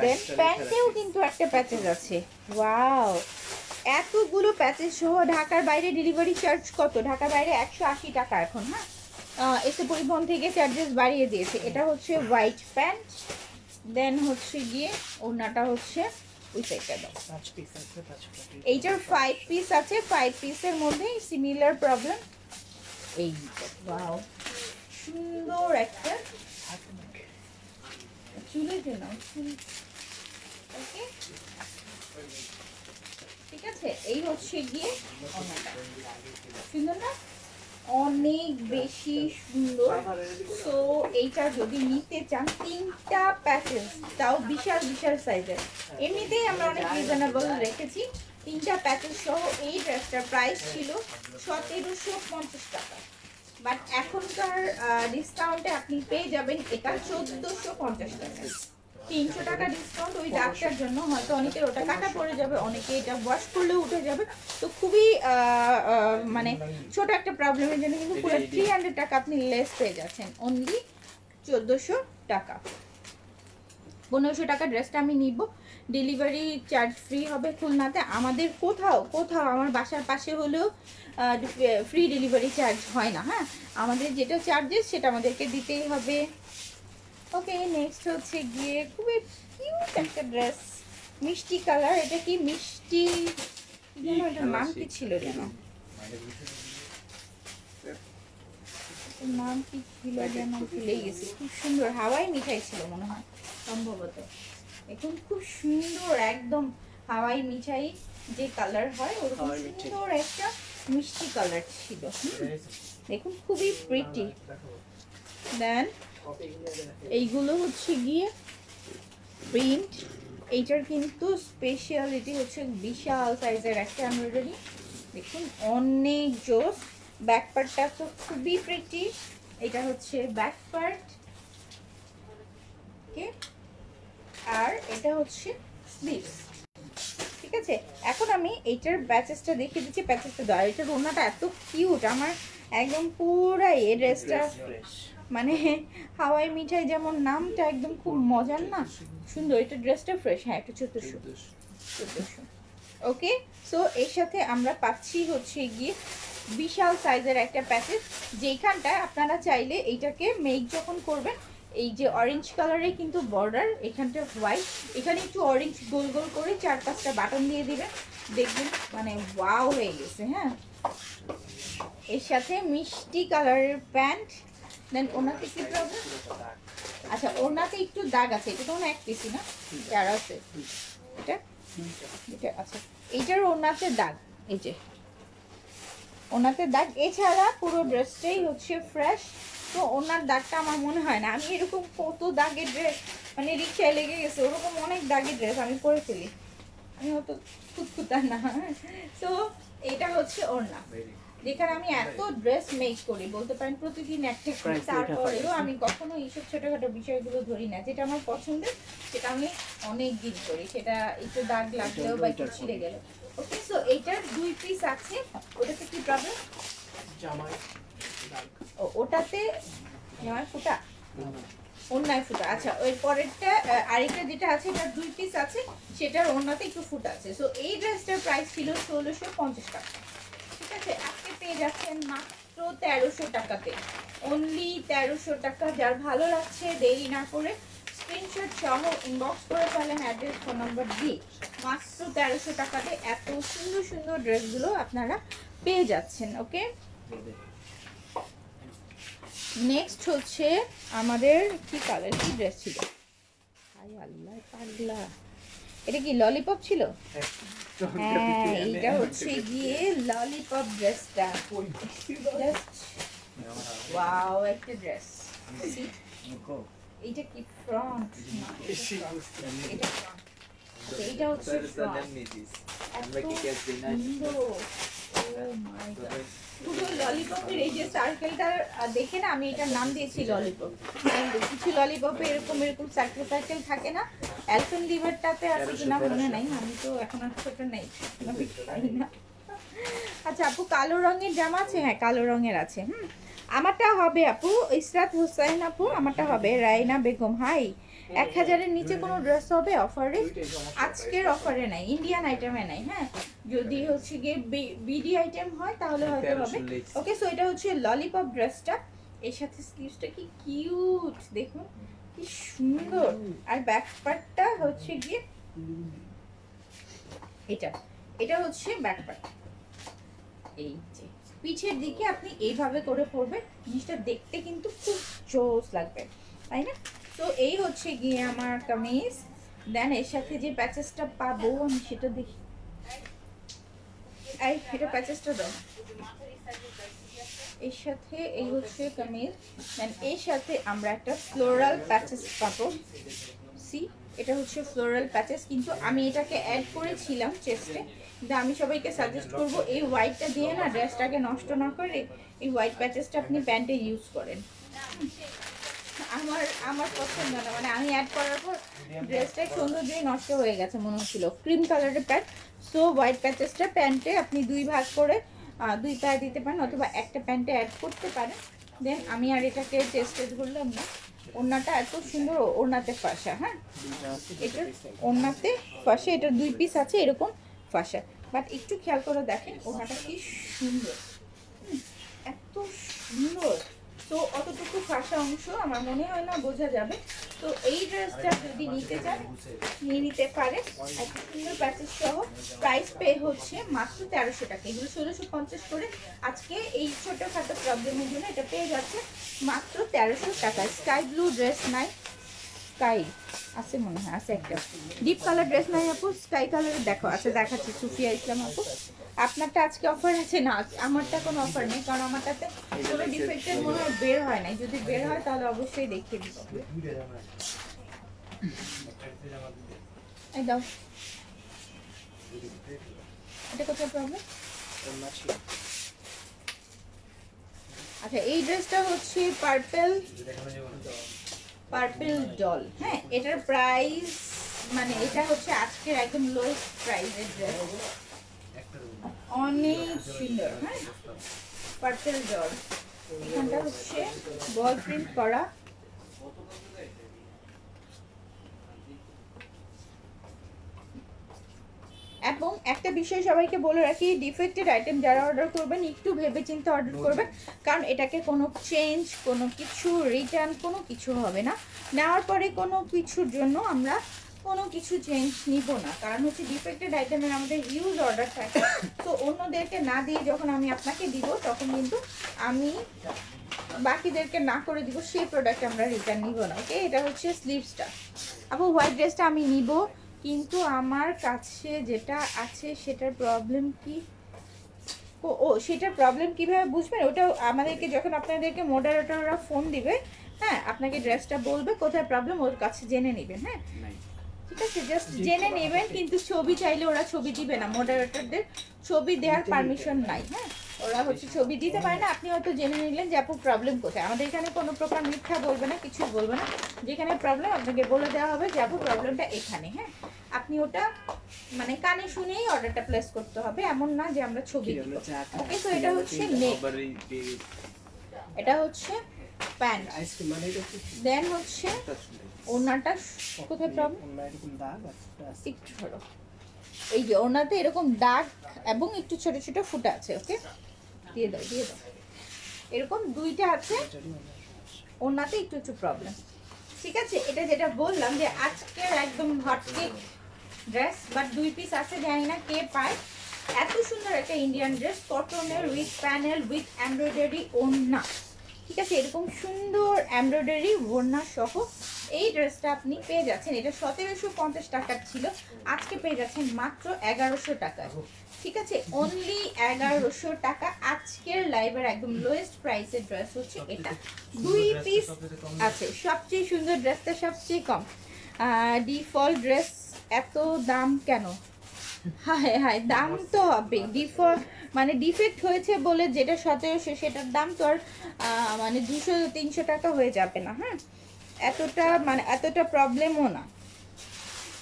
দেন প্যান্টেও কিন্তু একটা প্যাচেস আছে। ওয়াও, এতগুলো প্যাচেস সহ ঢাকার বাইরে ডেলিভারি চার্জ কত? ঢাকার বাইরে 180 টাকা এখন। হ্যাঁ, এসে পরিবহন থেকে চার্জেস বাড়িয়ে দিয়েছে। এটা হচ্ছে হোয়াইট প্যান্ট, দেন হচ্ছে গিয়ে ওড়নাটা হচ্ছে ওই সাইডটা দাও। 5 পিস আছে, 5 প্যাকেট। এইটার 5 পিস আছে, 5 পিসের মধ্যে সিমিলার প্রবলেম। এই ওয়াও, সুন্দর একটা চুলের জন্য ওকে, ঠিক আছে। এই হচ্ছে গিয়ে ওড়নাটা, সুন্দর না? অনেক বেশি সুন্দর। তো এইটা যদি নিতে চান 3টা প্যাকেজ, তাও বিশাল বিশাল সাইজের, এমনিতেই আমরা অনেক রিজনেবল রেখেছি। 3টা প্যাকেজ সহ এই ড্রেসটার প্রাইস ছিল 1750 টাকা, বাট এখনকার ডিসকাউন্টে আপনি পেয়ে যাবেন এটা 1450 টাকা। 300 টাকা ডিসকাউন্ট ওই দাগটার জন্য। হয়তো অনেকের ওটা কাটা পড়ে যাবে, অনেকে এটা ওয়াশ করলেও উঠে যাবে, তো খুবই মানে ছোট একটা প্রবলেমের জন্য কিন্তু পুরো 300 টাকা আপনি লেস পেয়ে যাচ্ছেন, অনলি 1400 টাকা। 1500 টাকা ড্রেসটা আমি নিব, ডেলিভারি চার্জ ফ্রি হবে খুলনাতে। আমাদের কোথাও কোথাও আমার বাসার পাশে হলেও ফ্রি ডেলিভারি চার্জ হয় না। হ্যাঁ, আমাদের যেটা চার্জেস সেটা আমাদেরকে দিতেই হবে। ওকে, নেক্সট হচ্ছে গিয়ে খুবই কিউট একটা ড্রেস, মিষ্টি কালার। এটা কি মিষ্টি, এটার নাম কি ছিল যেন, নাম কি ছিল যেন ভুলে গেছি। খুব সুন্দর হাওয়াই মিঠাই ছিল মনে হয় সম্ভবত। এখন খুব সুন্দর একদম হাওয়াই মিঠাই যে কালার হয় ওরকম সুন্দর একটা মিষ্টি কালার ছিল। দেখুন খুবই প্রিটি। দেন এইগুলো হচ্ছে গিয়ে প্রিন্ট। এইটার কিন্তু স্পেশালিটি হচ্ছে বিশাল সাইজের একটা এমব্রয়ডারি, দেখুন অনেক জোস। ব্যাক পার্টটা তো খুবই প্রিটি। এটা হচ্ছে ব্যাক পার্ট, ওকে, আর এটা হচ্ছে স্লিভস, ঠিক আছে। এখন আমি এইটার প্যাচেসটা দেখিয়ে দিচ্ছি। প্যাচেসটা দেওয়া, এটার ওড়নাটা এত কিউট, আমার একদম পুরাই এই ড্রেসটা মানে হাওয়াই মিঠাই যেমন নামটা একদম খুব মজার না, সুন্দর। এটা ড্রেসটা ফ্রেশ। হ্যাঁ, এটা 1400। ওকে, সো এর সাথে আমরা পাচ্ছি হচ্ছে গিয়ে বিশাল সাইজের একটা প্যাকেজ, যেখানটায় আপনারা চাইলে এইটাকে মেক যখন করবেন, এই যে অরেঞ্জ কালারে কিন্তু বর্ডার, এখানটা হোয়াইট, এখানে একটু অরেঞ্জ গোল গোল করে 4-5টা বাটন দিয়ে দিবেন, দেখবেন মানে ওয়াও হয়ে গেছে। হ্যাঁ, এর সাথে মিষ্টি কালারের প্যান্ট। দেন ওনাতে কি প্রবলেম? আচ্ছা, ওনাতে একটু দাগ আছে, এটা তো না এক পিসি না, আর আছে এটা, এটা আচ্ছা, এইটার ওনাতে দাগ, এই যে ওনাতে দাগ। এছাড়া পুরো ড্রেসটাই হচ্ছে ফ্রেশ, তো ওনার দাগটা আমার মনে হয় না, আমি এরকম কত দাগের ড্রেস মানে রিক্সায় লেগে গেছে ওরকম অনেক দাগের ড্রেস আমি পরে ফেলি, আমি হয়তো খুঁতখুতা না। তো এটা হচ্ছে ওড়না, যেখানে আমি এত ড্রেস মেক করি, বলতে পারেন প্রতিদিন একটা, তারপরেও আমি কখনো এইসব ছোটখাটো বিষয়গুলো ধরি না। যেটা আমার পছন্দের সেটা আমি অনেক দিন করি, সেটা একটু দাগ লাগলেও বা একটু ছিঁড়ে গেল। ওকে, সো এইটার 2 পিস আছে। ওটাতে কি প্রবলেম? ওটাতে জামাই ফুটা, ওড়নায় ফুটা। আচ্ছা, ওই পরেরটা আরেকটা যেটা আছে এটার 2 পিস আছে, সেটার ওড়নাতে একটু ফুটা আছে। সো এই ড্রেসটার প্রাইস ছিল 1650 টাকা, ঠিক আছে। আজকে পেয়ে যাচ্ছেন মাত্র 1300 টাকাতে, অনলি 1300 টাকা। যার ভালো লাগছে দেরি না করে স্ক্রিনশট সহ ইনবক্স করে ফেলেন, অ্যাড্রেস ফোন নাম্বার দিয়ে। মাত্র 1300 টাকাতে এত সুন্দর সুন্দর ড্রেসগুলো আপনারা পেয়ে যাচ্ছেন। ওকে, নেক্সট হচ্ছে আমাদের কি কালার, কি ড্রেস ছিল, হাই আল্লাহ পাগলা, এটা কি ললিপপ ছিল? হ্যাঁ, এটা হচ্ছে গিয়ে ললিপপ ড্রেসটা, ওয়াও একটা ড্রেস। এইটা কি ফ্রন্ট? এটা ফ্রন্ট, এইটা হচ্ছে পুরো ললিপপের এই যে সার্কেলটা দেখে না আমি এটার নাম দিয়েছি ললিপপ। কিছু ললিপপে এরকম এরকম সার্কেল সার্কেল থাকে না, অ্যালপেনলিবারটাতে আছে কিনা মনে নাই, আমি তো এখন আর ছোট নেই না। আচ্ছা আপু, কালো রঙের জামা আছে? হ্যাঁ, কালো রঙের আছে। আমারটা হবে আপু ইসরাত হোসেন আপু, আমারটা হবে রায়না বেগম। হাই 1000-এর নিচে কোনো ড্রেস হবে অফারে, আজকের অফারে নাই, ইন্ডিয়ান আইটেমে নাই। হ্যাঁ, যদি হচ্ছে গিয়ে বিডি আইটেম হয় তাহলে হয়তো হবে। ওকে, সো এটা হচ্ছে ললিপপ ড্রেসটা, এর সাথে স্লিভসটা কি কিউট, দেখুন কি সুন্দর। আর ব্যাক পার্টটা হচ্ছে গিয়ে এটা হচ্ছে ব্যাক পার্ট। এই যে পিছের দিকে আপনি এইভাবে করে পরবেন, জিনিসটা দেখতে কিন্তু খুব জোস লাগবে, তাই না? তো এই হচ্ছে গিয়ে আমার কামিজ। দেন এর সাথে যে প্যাচেসটা পাবো আমি সেটা দেখি। এই এটা প্যাচেসটা দাও। এর সাথে এই হচ্ছে কামিজ, দেন এর সাথে আমরা একটা ফ্লোরাল প্যাচেস পাবো। সি, এটা হচ্ছে ফ্লোরাল প্যাচেস, কিন্তু আমি এটাকে অ্যাড করেছিলাম চেস্টে। কিন্তু আমি সবাইকে সাজেস্ট করব এই হোয়াইটটা দিয়ে না ড্রেসটাকে নষ্ট না করে এই হোয়াইট প্যাচেসটা আপনি প্যান্টে ইউজ করেন। আমার পছন্দ না, মানে আমি অ্যাড করার পর ড্রেসটাই সৌন্দর্যই নষ্ট হয়ে গেছে মনে হচ্ছিল। ক্রিম কালারের প্যান্ট, সো হোয়াইট প্যাচেসটা প্যান্টে আপনি 2 ভাগ করে 2 পায়ে দিতে পারেন, অথবা একটা প্যান্টে অ্যাড করতে পারেন। দেন আমি আর এটাকে চেস্টে ধরলাম না। ওড়নাটা এত সুন্দর, ওড়নাতে ফাঁসা। হ্যাঁ, এটার ওড়নাতে ফাঁসা, এটার 2 পিস আছে এরকম ফাঁসা। বাট একটু খেয়াল করে দেখেন ওড়নাটা কি সুন্দর, এত সুন্দর। তো অতটুকু ফাঁসা অংশ আমার মনে হয় না বোঝা যাবে। তো এই ড্রেসটা যদি নিতে চান নিয়ে নিতে পারে, একটা সুন্দর প্যাচেস সহ। প্রাইস পে হচ্ছে মাত্র 1300 টাকা। এগুলো 1650 করে। আজকে এই ছোটোখাটো প্রবলেমের জন্য এটা পেয়ে যাচ্ছে মাত্র 1300 টাকা। স্কাই ব্লু ড্রেস নাই, স্কাই আছে মনে হয়, আছে একটা ডিপ কালার ড্রেস নাই আপু, স্কাই কালারের দেখো আছে, দেখাচ্ছি। সুফিয়া ইসলাম আপু, আপনারটা আজকে অফার আছে না? আমারটা কোনো অফার নেই, কারণ আমারটাতে কোনো ডিফেক্টের মনে হয় বের হয় নাই। যদি বের হয় তাহলে অবশ্যই দেখিয়ে দিব। এই দাও, এটা কোথায় প্রবলেম? আচ্ছা, এই ড্রেসটা হচ্ছে পার্পল ডল। হ্যাঁ, এটার প্রাইস মানে এটা হচ্ছে আজকের একদম লোয়েস্ট প্রাইসের ড্রেস, অনেক সুন্দর। হ্যাঁ, পার্পল ডল, এখানটা হচ্ছে বল প্রিন্ট করা। এবং একটা বিষয় সবাইকে বলে রাখি, ডিফেক্টেড আইটেম যারা অর্ডার করবেন একটু ভেবেচিন্তে অর্ডার করবেন, কারণ এটাকে কোনো চেঞ্জ, কোনো কিছু রিটার্ন, কোনো কিছু হবে না। নেওয়ার পরে কোনো কিছুর জন্য আমরা কোনো কিছু চেঞ্জ নিব না, কারণ হচ্ছে ডিফেক্টেড আইটেমের আমাদের হিউজ অর্ডার থাকে। তো অন্যদেরকে না দিয়ে যখন আমি আপনাকে দিব, তখন কিন্তু আমি বাকিদেরকে না করে দিব, সেই প্রোডাক্ট আমরা রিটার্ন নিব না। ওকে, এটা হচ্ছে স্লিভসটা। আপু হোয়াইট ড্রেসটা আমি নিব, কিন্তু আমার কাছে যেটা আছে সেটার প্রবলেম কি? ও সেটার প্রবলেম কিভাবে বুঝবেন? ওটা আমাদেরকে যখন আপনাদেরকে মডারেটররা ফোন দিবে, হ্যাঁ, আপনাকে ড্রেসটা বলবে কোথায় প্রবলেম, ওর কাছে জেনে নেবেন। হ্যাঁ, ঠিক আছে, জাস্ট জেনে নেবেন, কিন্তু ছবি চাইলে ওরা ছবি দিবে না, মডারেটরদের ছবি দেওয়ার পারমিশন নাই। হ্যাঁ, ওরা হচ্ছে ছবি দিতে পারে না। আপনি হয়তো জেনে নিলেন যে আপু প্রবলেম কোথায়। আমাদের এখানে কোনো প্রকার মিথ্যা বলবে না, কিছু বলবে না। যেখানে প্রবলেম আপনাকে বলে দেওয়া হবে যে আপু প্রবলেমটা এখানে। হ্যাঁ, আপনি ওটা মানে কানে শুনেই অর্ডারটা প্লেস করতে হবে, এমন না যে আমরা ছবি দিব। ওকে, তো এটা হচ্ছে নেক, এটা হচ্ছে প্যান্ট, দেন হচ্ছে ওনাটা কোথায় প্রবলেম, একটু ধরো, এই যে ওনাতে এরকম দাগ এবং একটু ছোট ছোট ফুটা আছে। ওকে, দিয়ে দাও দিয়ে দাও, এরকম 2টা আছে ওনাতে, একটু একটু প্রবলেম। ঠিক আছে, এটা যেটা বললাম যে আজকের একদম হটকেক ড্রেস, বাট 2 পিস আছে, জানি না কে পায়। এত সুন্দর একটা ইন্ডিয়ান ড্রেস, কটনের, উইথ প্যানেল, উইথ এমব্রয়ডারি ওড়না। ঠিক আছে, এরকম সুন্দর এমব্রয়ডারি ওড়না সহ এই ড্রেসটা আপনি পেয়ে যাচ্ছেন। এটা 1750 টাকার ছিল, আজকে পেয়ে যাচ্ছেন মাত্র 1100 টাকায়। ঠিক আছে, অনলি 1100 টাকা। আজকের লাইভের একদম লোয়েস্ট প্রাইসের ড্রেস হচ্ছে এটা। 2 পিস আছে, সবচেয়ে সুন্দর ড্রেসটা সবচেয়ে কম। ডিফল্ট ড্রেস এত দাম কেন? হায় হায়, দাম তো হবে। ডিফল্ট মানে ডিফেক্ট হয়েছে বলে যেটা 1700, সেটার দাম তো আর মানে 200-300 টাকা হয়ে যাবে না। হ্যাঁ, এতটা মানে এতটা প্রবলেমও না।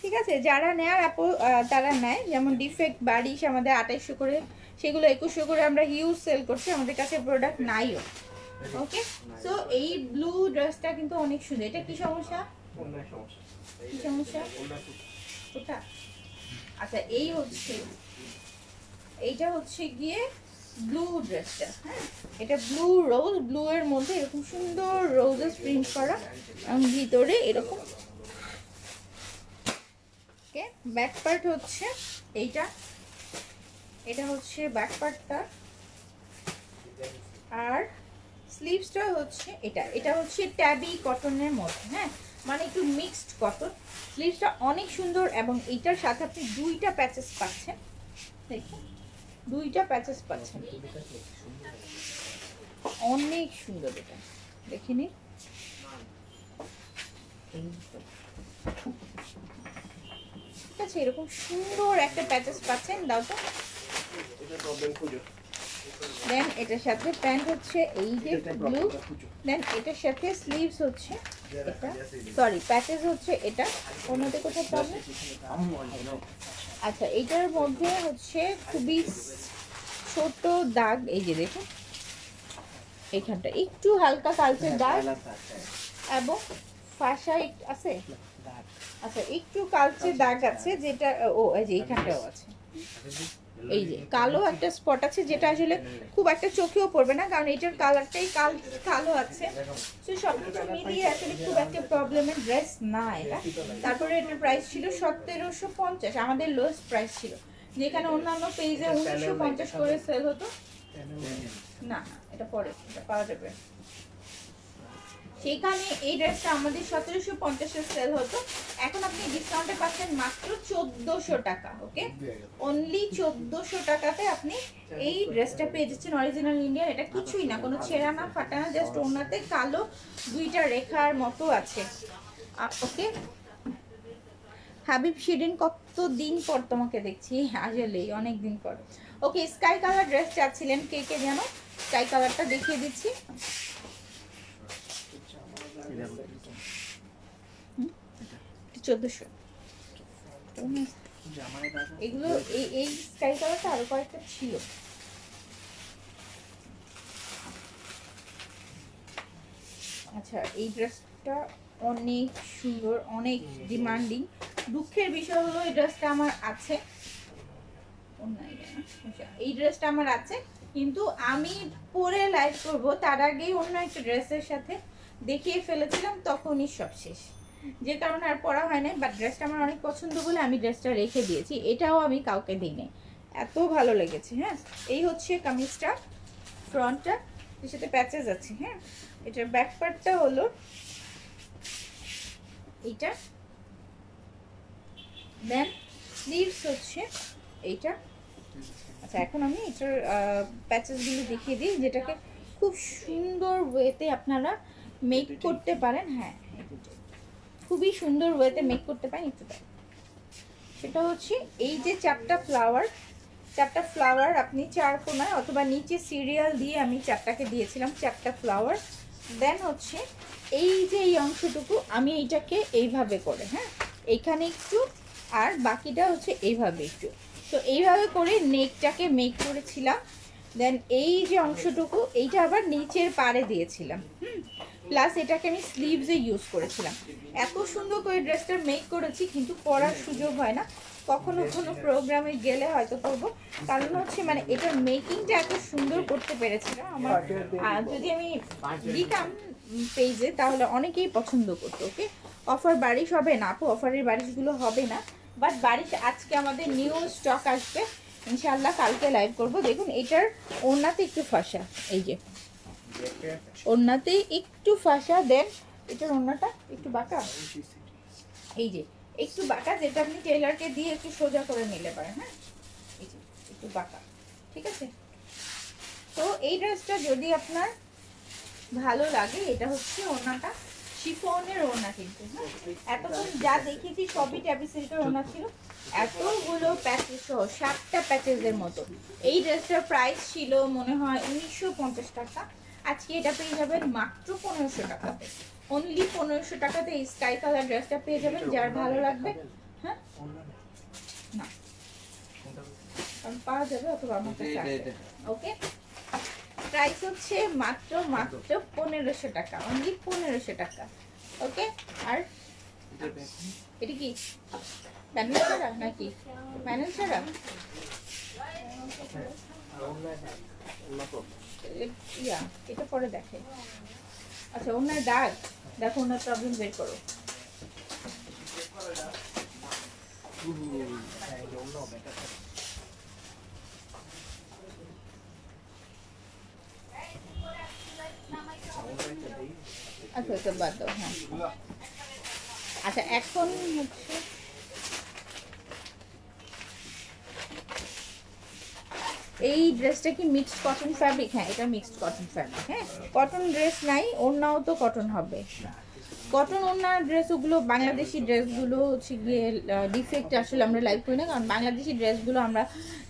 ঠিক আছে, যারা নেয়ার আপু তারা নেয়। যেমন ডিফেক্ট বারিশ আমাদের 2800 করে, সেগুলো 2100 করে আমরা হিউজ সেল করছি, আমাদের কাছে প্রোডাক্ট নাইও। ওকে, সো এই ব্লু ড্রেসটা কিন্তু অনেক সুন্দর। এটা কি সমস্যা? অন্যায় সমস্যা। কি সমস্যা? ওনার ফুটা। ওটা আচ্ছা, এই হচ্ছে, এইটা হচ্ছে গিয়ে ব্লু ড্রেসটা, হ্যাঁ এটা ব্লু রোজ, ব্লু এর মধ্যে এরকম সুন্দর রোজেস প্রিন্ট করা এবং ভিতরে এরকম। ওকে, ব্যাক পার্ট হচ্ছে এইটা, এটা হচ্ছে ব্যাক পার্টটা, আর স্লিভসটা হচ্ছে এটা, এটা হচ্ছে ট্যাবি কটনের মধ্যে, হ্যাঁ মানে একটু মিক্সড কটন। স্লিভসটা অনেক সুন্দর এবং এটার সাথে আপনি দুইটা প্যাচেস পাচ্ছেন, দেখুন দুইটা প্যাচেস পাচ্ছেন, অনেক সুন্দর এটা, দেখে নিন। ঠিক আছে, এরকম সুন্দর একটা প্যাচেস পাচ্ছেন, দাও তো। এটা প্রবলেম খুঁজো। দেন এটার সাথে প্যান্ট হচ্ছে এই যে এটা ব্লু, প্রবলেমটা খুঁজো। দেন এটার সাথে স্লিভস হচ্ছে এটা, সরি প্যাচেস হচ্ছে এটা, অন্যতে কোথাও প্রবলেম। আচ্ছা, এইটার মধ্যে হচ্ছে খুবই ছোট দাগ, এই যে দেখুন এইখানটা একটু হালকা কালচে দাগ এবং ফাঁসা আছে, আচ্ছা একটু কালচে দাগ আছে যেটা, ও এই যে এইখানটাও আছে, এই যে কালো একটা স্পট আছে যেটা আসলে খুব একটা চোখেও পড়বে না কারণ এটার কালারটাই কালো আছে। তো সবকিছু মিলিয়ে আসলে খুব একটা প্রবলেমের ড্রেস না এটা। তারপরে এটার প্রাইস ছিল 1750, আমাদের লোয়েস্ট প্রাইস ছিল, যেখানে অন্যান্য পেজে 1950 করে সেল হতো। না না, এটা পরে এটা পাওয়া যাবে, সেখানে এই ড্রেসটা আমাদের 1750 এর সেল হতো, এখন আপনি ডিসকাউন্টে পাচ্ছেন মাত্র 1400 টাকা। ওকে, অনলি 1400 টাকাতে আপনি এই ড্রেসটা পেয়ে যাচ্ছেন, অরিজিনাল ইন্ডিয়ান। এটা কিছুই না, কোনো ছেঁড়া না ফাটা না, জাস্ট ওনাতে কালো দুইটা রেখার মতো আছে। ওকে হাবিব শিরিন, কতদিন পর তোমাকে দেখছি, আসলেই অনেক দিন পর। ওকে, স্কাই কালার ড্রেস চাচ্ছিলেন কে কে যেন, স্কাই কালারটা দেখিয়ে দিচ্ছি। 1400 এগুলো, এই স্কাই কালারটা আরো কয়েকটা ছিল। আচ্ছা, এই ড্রেসটা অনেক সুন্দর, অনেক ডিমান্ডিং। দুঃখের বিষয় হলো এই ড্রেসটা আমার আছে, এই ড্রেসটা আমার আছে কিন্তু আমি পরে লাইভ করব তার আগেই অন্য একটা ড্রেসের সাথে দেখিয়ে ফেলেছিলাম, তখনই সব শেষ, যে কারণে আর পরা হয় না। বাট ড্রেসটা আমার অনেক পছন্দ বলে আমি ড্রেসটা রেখে দিয়েছি, এটাও আমি কাউকে দিই নাই, এত ভালো লেগেছে। হ্যাঁ, এই হচ্ছে কামিজটা, ফ্রন্টটা, এর সাথে প্যাচেস আছে। হ্যাঁ, এটার ব্যাক পার্টটা হলো এইটা, দেন স্লিভস হচ্ছে এইটা। আচ্ছা, এখন আমি এটার প্যাচেসগুলো দেখিয়ে দিই, যেটাকে খুব সুন্দর ওয়েতে আপনারা মেক করতে পারেন। হ্যাঁ, খুবই সুন্দর ওয়েতে মেক করতে পারেন। একটু সেটা হচ্ছে এই যে চারটা ফ্লাওয়ার আপনি চার কোনায় অথবা নিচে সিরিয়াল দিয়ে আমি চারটাকে দিয়েছিলাম, চারটা ফ্লাওয়ার। দেন হচ্ছে এই যে এই অংশটুকু আমি এইটাকে এইভাবে করে, হ্যাঁ এইখানে একটু আর বাকিটা হচ্ছে এইভাবে একটু, তো এইভাবে করে নেকটাকে মেক করেছিলাম। দেন এই যে অংশটুকু এইটা আবার নিচের পাড়ে দিয়েছিলাম, প্লাস এটাকে আমি স্লিভসে ইউজ করেছিলাম। এত সুন্দর করে ড্রেসটা মেক করেছি কিন্তু পরার সুযোগ হয় না, কখনো কোনো প্রোগ্রামে গেলে হয়তো করবো, কারণ হচ্ছে মানে এটার মেকিংটা এত সুন্দর করতে পেরেছিলাম আমার, যদি আমি দিতাম পেজে তাহলে অনেকেই পছন্দ করতো। ওকে, অফার বারিশ হবে না আপু, অফারের বারিশগুলো হবে না, বাট বারিশ আজকে আমাদের নিউ স্টক আসবে ইনশাআল্লাহ, কালকে লাইভ করব। দেখুন এটার ওড়নাতে একটু ফাঁসা, এই যে ওড়নাতে একটু ফাঁসা, দেন এটার ওড়নাটা একটু বাঁকা, এই যে একটু বাঁকা, যেটা আপনি টেলারকে দিয়ে একটু সোজা করে নিলে পারেন। হ্যাঁ, এই যে একটু বাঁকা, ঠিক আছে। তো এই ড্রেসটা যদি আপনার ভালো লাগে, এটা হচ্ছে ওড়নাটা, শিফনের ওড়না কিন্তু। হ্যাঁ, এতক্ষণ যা দেখেছি সবই ট্যাবি সিল্কের ওড়না ছিল, এতগুলো প্যাচেস সহ 7টা প্যাচেসের মতো। এই ড্রেসটার প্রাইস ছিল মনে হয় 1950 টাকা, আজকে এটা পেয়ে যাবেন মাত্র 1500 টাকাতে, অনলি 1500 টাকাতে এই স্কাই কালার ড্রেসটা পেয়ে যাবেন। যার ভালো লাগবে, হ্যাঁ না কারণ পাওয়া যাবে অথবা আমার কাছে আছে। ওকে, প্রাইস হচ্ছে মাত্র 1500 টাকা, অনলি 1500 টাকা। ওকে, আর এটা দেখুন এটা কি প্যানেল ছাড়া নাকি প্যানেল ছাড়া? আর ওনার প্রবলেম ইয়া এটা পরে দেখে। আচ্ছা ওনার দাগ দেখো, ওনার প্রবলেম বের করো। হ্যাঁ এই অন্য বেটার আচ্ছা ওটা বাদ দাও। হ্যাঁ আচ্ছা এখন হচ্ছে এই ড্রেসটা কি মিক্সড কটন ফ্যাব্রিক? হ্যাঁ এটা মিক্সড কটন ফ্যাব্রিক। হ্যাঁ কটন ড্রেস নাই, ওড়নাও তো কটন হবে। কটন ওড়নার ড্রেস ওগুলো বাংলাদেশি ড্রেসগুলো হচ্ছে গিয়ে ডিফেক্ট আসলে আমরা লাইক করি না, কারণ বাংলাদেশি ড্রেসগুলো আমরা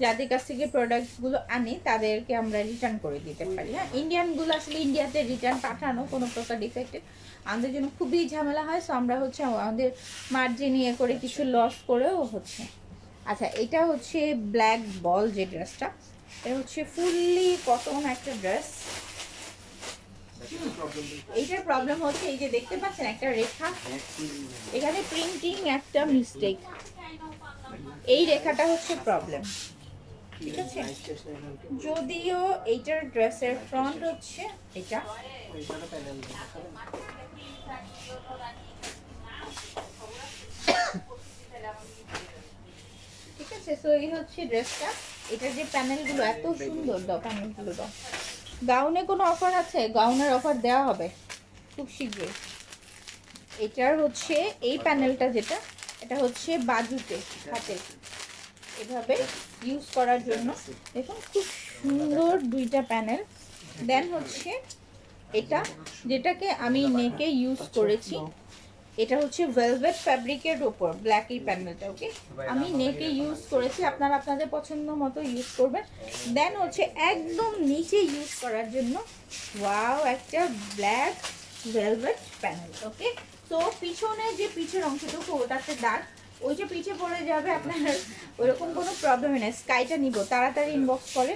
যাদের কাছ থেকে প্রোডাক্টসগুলো আনি তাদেরকে আমরা রিটার্ন করে দিতে পারি। হ্যাঁ ইন্ডিয়ানগুলো আসলে ইন্ডিয়াতে রিটার্ন পাঠানো কোনো প্রকার ডিফেক্টেড আমাদের জন্য খুবই ঝামেলা হয়। সো আমরা হচ্ছে আমাদের মার্জিন ইয়ে করে কিছু লস করেও হচ্ছে। আচ্ছা এটা হচ্ছে ব্ল্যাক বল যে ড্রেসটা, এটা হচ্ছে ফুললি কটন একটা ড্রেস। এইটার প্রবলেম হচ্ছে এই যে দেখতে পাচ্ছেন একটা রেখা, এখানে প্রিন্টিং একটা মিস্টেক, এই রেখাটা হচ্ছে প্রবলেম। ঠিক আছে, যদিও এইটার ড্রেসের ফ্রন্ট হচ্ছে এটা, ওইটারও প্যানেল ঠিক আছে। সো এই হচ্ছে ড্রেসটা, এটার যে প্যানেলগুলো এত সুন্দর, দাও প্যানেলগুলো দাও। গাউনে কোনো অফার আছে? গাউনের অফার দেওয়া হবে খুব শীঘ্রই। এটার হচ্ছে এই প্যানেলটা যেটা, এটা হচ্ছে বাজুতে হাতে এভাবে ইউজ করার জন্য। দেখুন খুব সুন্দর দুইটা প্যানেল। দেন হচ্ছে এটা যেটাকে আমি নেকে ইউজ করেছি, এটা হচ্ছে ভেলভেট ফ্যাব্রিকের উপর ব্ল্যাক এই প্যানেলটা। ওকে আমি নেকে ইউজ করেছি, আপনারা আপনাদের পছন্দ মতো ইউজ করবেন। দেন হচ্ছে একদম নিচে ইউজ করার জন্য ওয়াও একটা ব্ল্যাক ভেলভেট প্যানেল। ওকে তো পিছনে যে পিছের অংশটুকু ওটাতে দাগ, ওই যে পিছে পড়ে যাবে আপনার, ওইরকম কোনো প্রবলেম নেই। স্কাইটা নিব তাড়াতাড়ি ইনবক্স করে,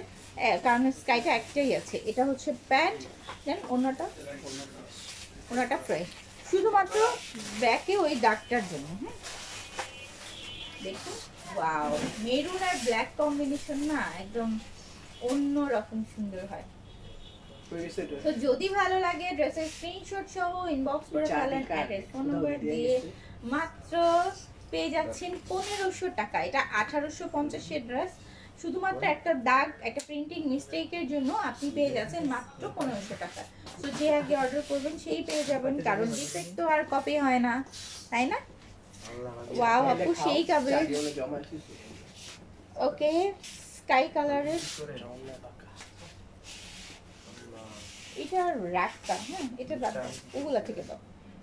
কারণ স্কাইটা একটাই আছে। এটা হচ্ছে প্যান্ট, দেন ওনাটা ফ্রেশ, শুধুমাত্র ব্যাকে ওই দাগটার জন্য। হ্যাঁ দেখুন ওয়াও, মেরুন আর ব্ল্যাক কম্বিনেশন না একদম অন্য রকম সুন্দর হয়। তো যদি ভালো লাগে ড্রেসের স্ক্রিনশট সহ ইনবক্স করে ফেলেন, অ্যাড্রেস ফোন নাম্বার দিয়ে মাত্র পেয়ে যাচ্ছেন 1500 টাকা। এটা 1850 এর ড্রেস, শুধুমাত্র একটা দাগ একটা প্রিন্টিং মিস্টেকের জন্য আপনি পেয়ে যাচ্ছেন মাত্র 1500 টাকা। তো যে আগে অর্ডার করবেন সেই পেয়ে যাবেন, কারণ ডিফেক্ট তো আর কপি হয় না, তাই না? ওয়াও আপু সেই কাভারেজ। ওকে স্কাই কালারের এটা র্যাকটা, হ্যাঁ এটা বাদ দাও, ওগুলা থেকে দাও,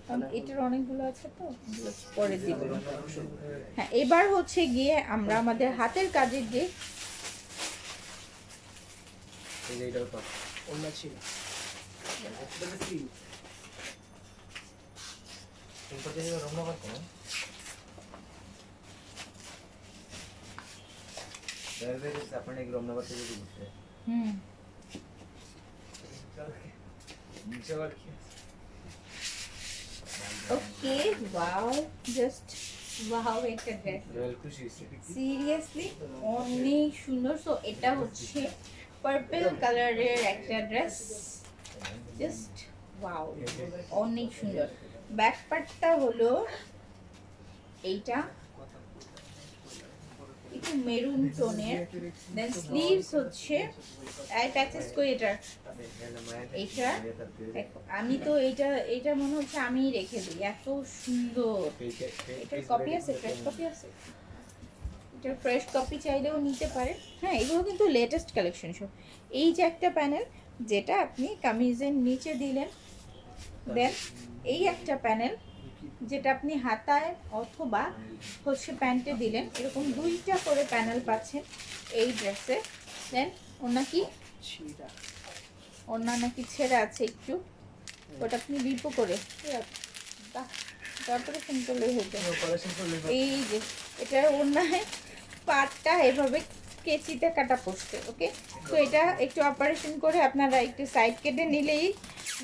কারণ এটার অনেকগুলো আছে তো ওগুলো পরে দিব। হ্যাঁ এবার হচ্ছে গিয়ে আমরা আমাদের হাতের কাজের যে অন্য ছিল হুম ওকে ওয়াও জাস্ট ওয়াও একটা ড্রেস সিরিয়াসলি অনেক সুন্দর। সো এটা হচ্ছে পার্পল কালারের একটা ড্রেস, জাস্ট ওয়াও অনেক সুন্দর। ব্যাক পার্টটা হলো এইটা একটু মেরুন টোনের, দেন স্লিভস হচ্ছে প্যাচেস কই এটা এইটা দেখো, আমি তো এইটা মনে হচ্ছে আমি রেখে দিই, এত সুন্দর। এটার কপি আছে, ফ্রেশ কপি আছে, এটার ফ্রেশ কপি চাইলেও নিতে পারেন। হ্যাঁ এগুলো কিন্তু লেটেস্ট কালেকশন সব। এই যে একটা প্যানেল যেটা আপনি কামিজের নিচে দিলেন, দেন এই একটা প্যানেল যেটা আপনি হাতায় অথবা হচ্ছে প্যান্টে দিলেন, এরকম দুইটা করে প্যানেল পাচ্ছেন এই ড্রেসে। দেন ওনা কি ওনা নাকি ছেঁড়া আছে একটু, ওটা আপনি বিপো করে তারপরে সিম্পল হইতে। এই যে এটা ওনায় পাটটা এভাবে কেচিতে কাটা পড়ছে। ওকে, তো এটা একটু অপারেশন করে আপনারা একটু সাইড কেটে নিলেই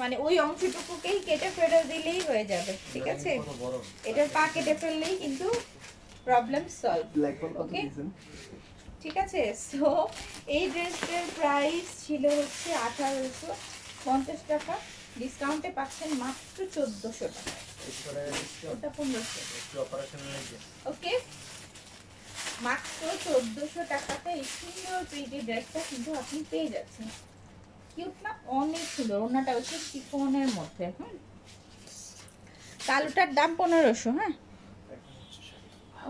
মানে ওই অংশটুকুকেই কেটে ফেলে দিলেই হয়ে যাবে, ঠিক আছে? এটার পা কেটে ফেললেই কিন্তু প্রবলেম সলভ। ব্ল্যাক বল কত ওকে, দিয়েছেন? ঠিক আছে। সো এই ড্রেসটার প্রাইস ছিল হচ্ছে 1850 টাকা, ডিসকাউন্টে পাচ্ছেন মাত্র 1400 টাকা। ওটা 1500। ওকে, মাত্র 1400 টাকাতে এই সুন্দর প্রিটি ড্রেসটা কিন্তু আপনি পেয়ে যাচ্ছেন। কিউট না? অনেক সুন্দর। ওনাটা হচ্ছে শিফনের মধ্যে। কালোটার দাম 1500। হ্যাঁ,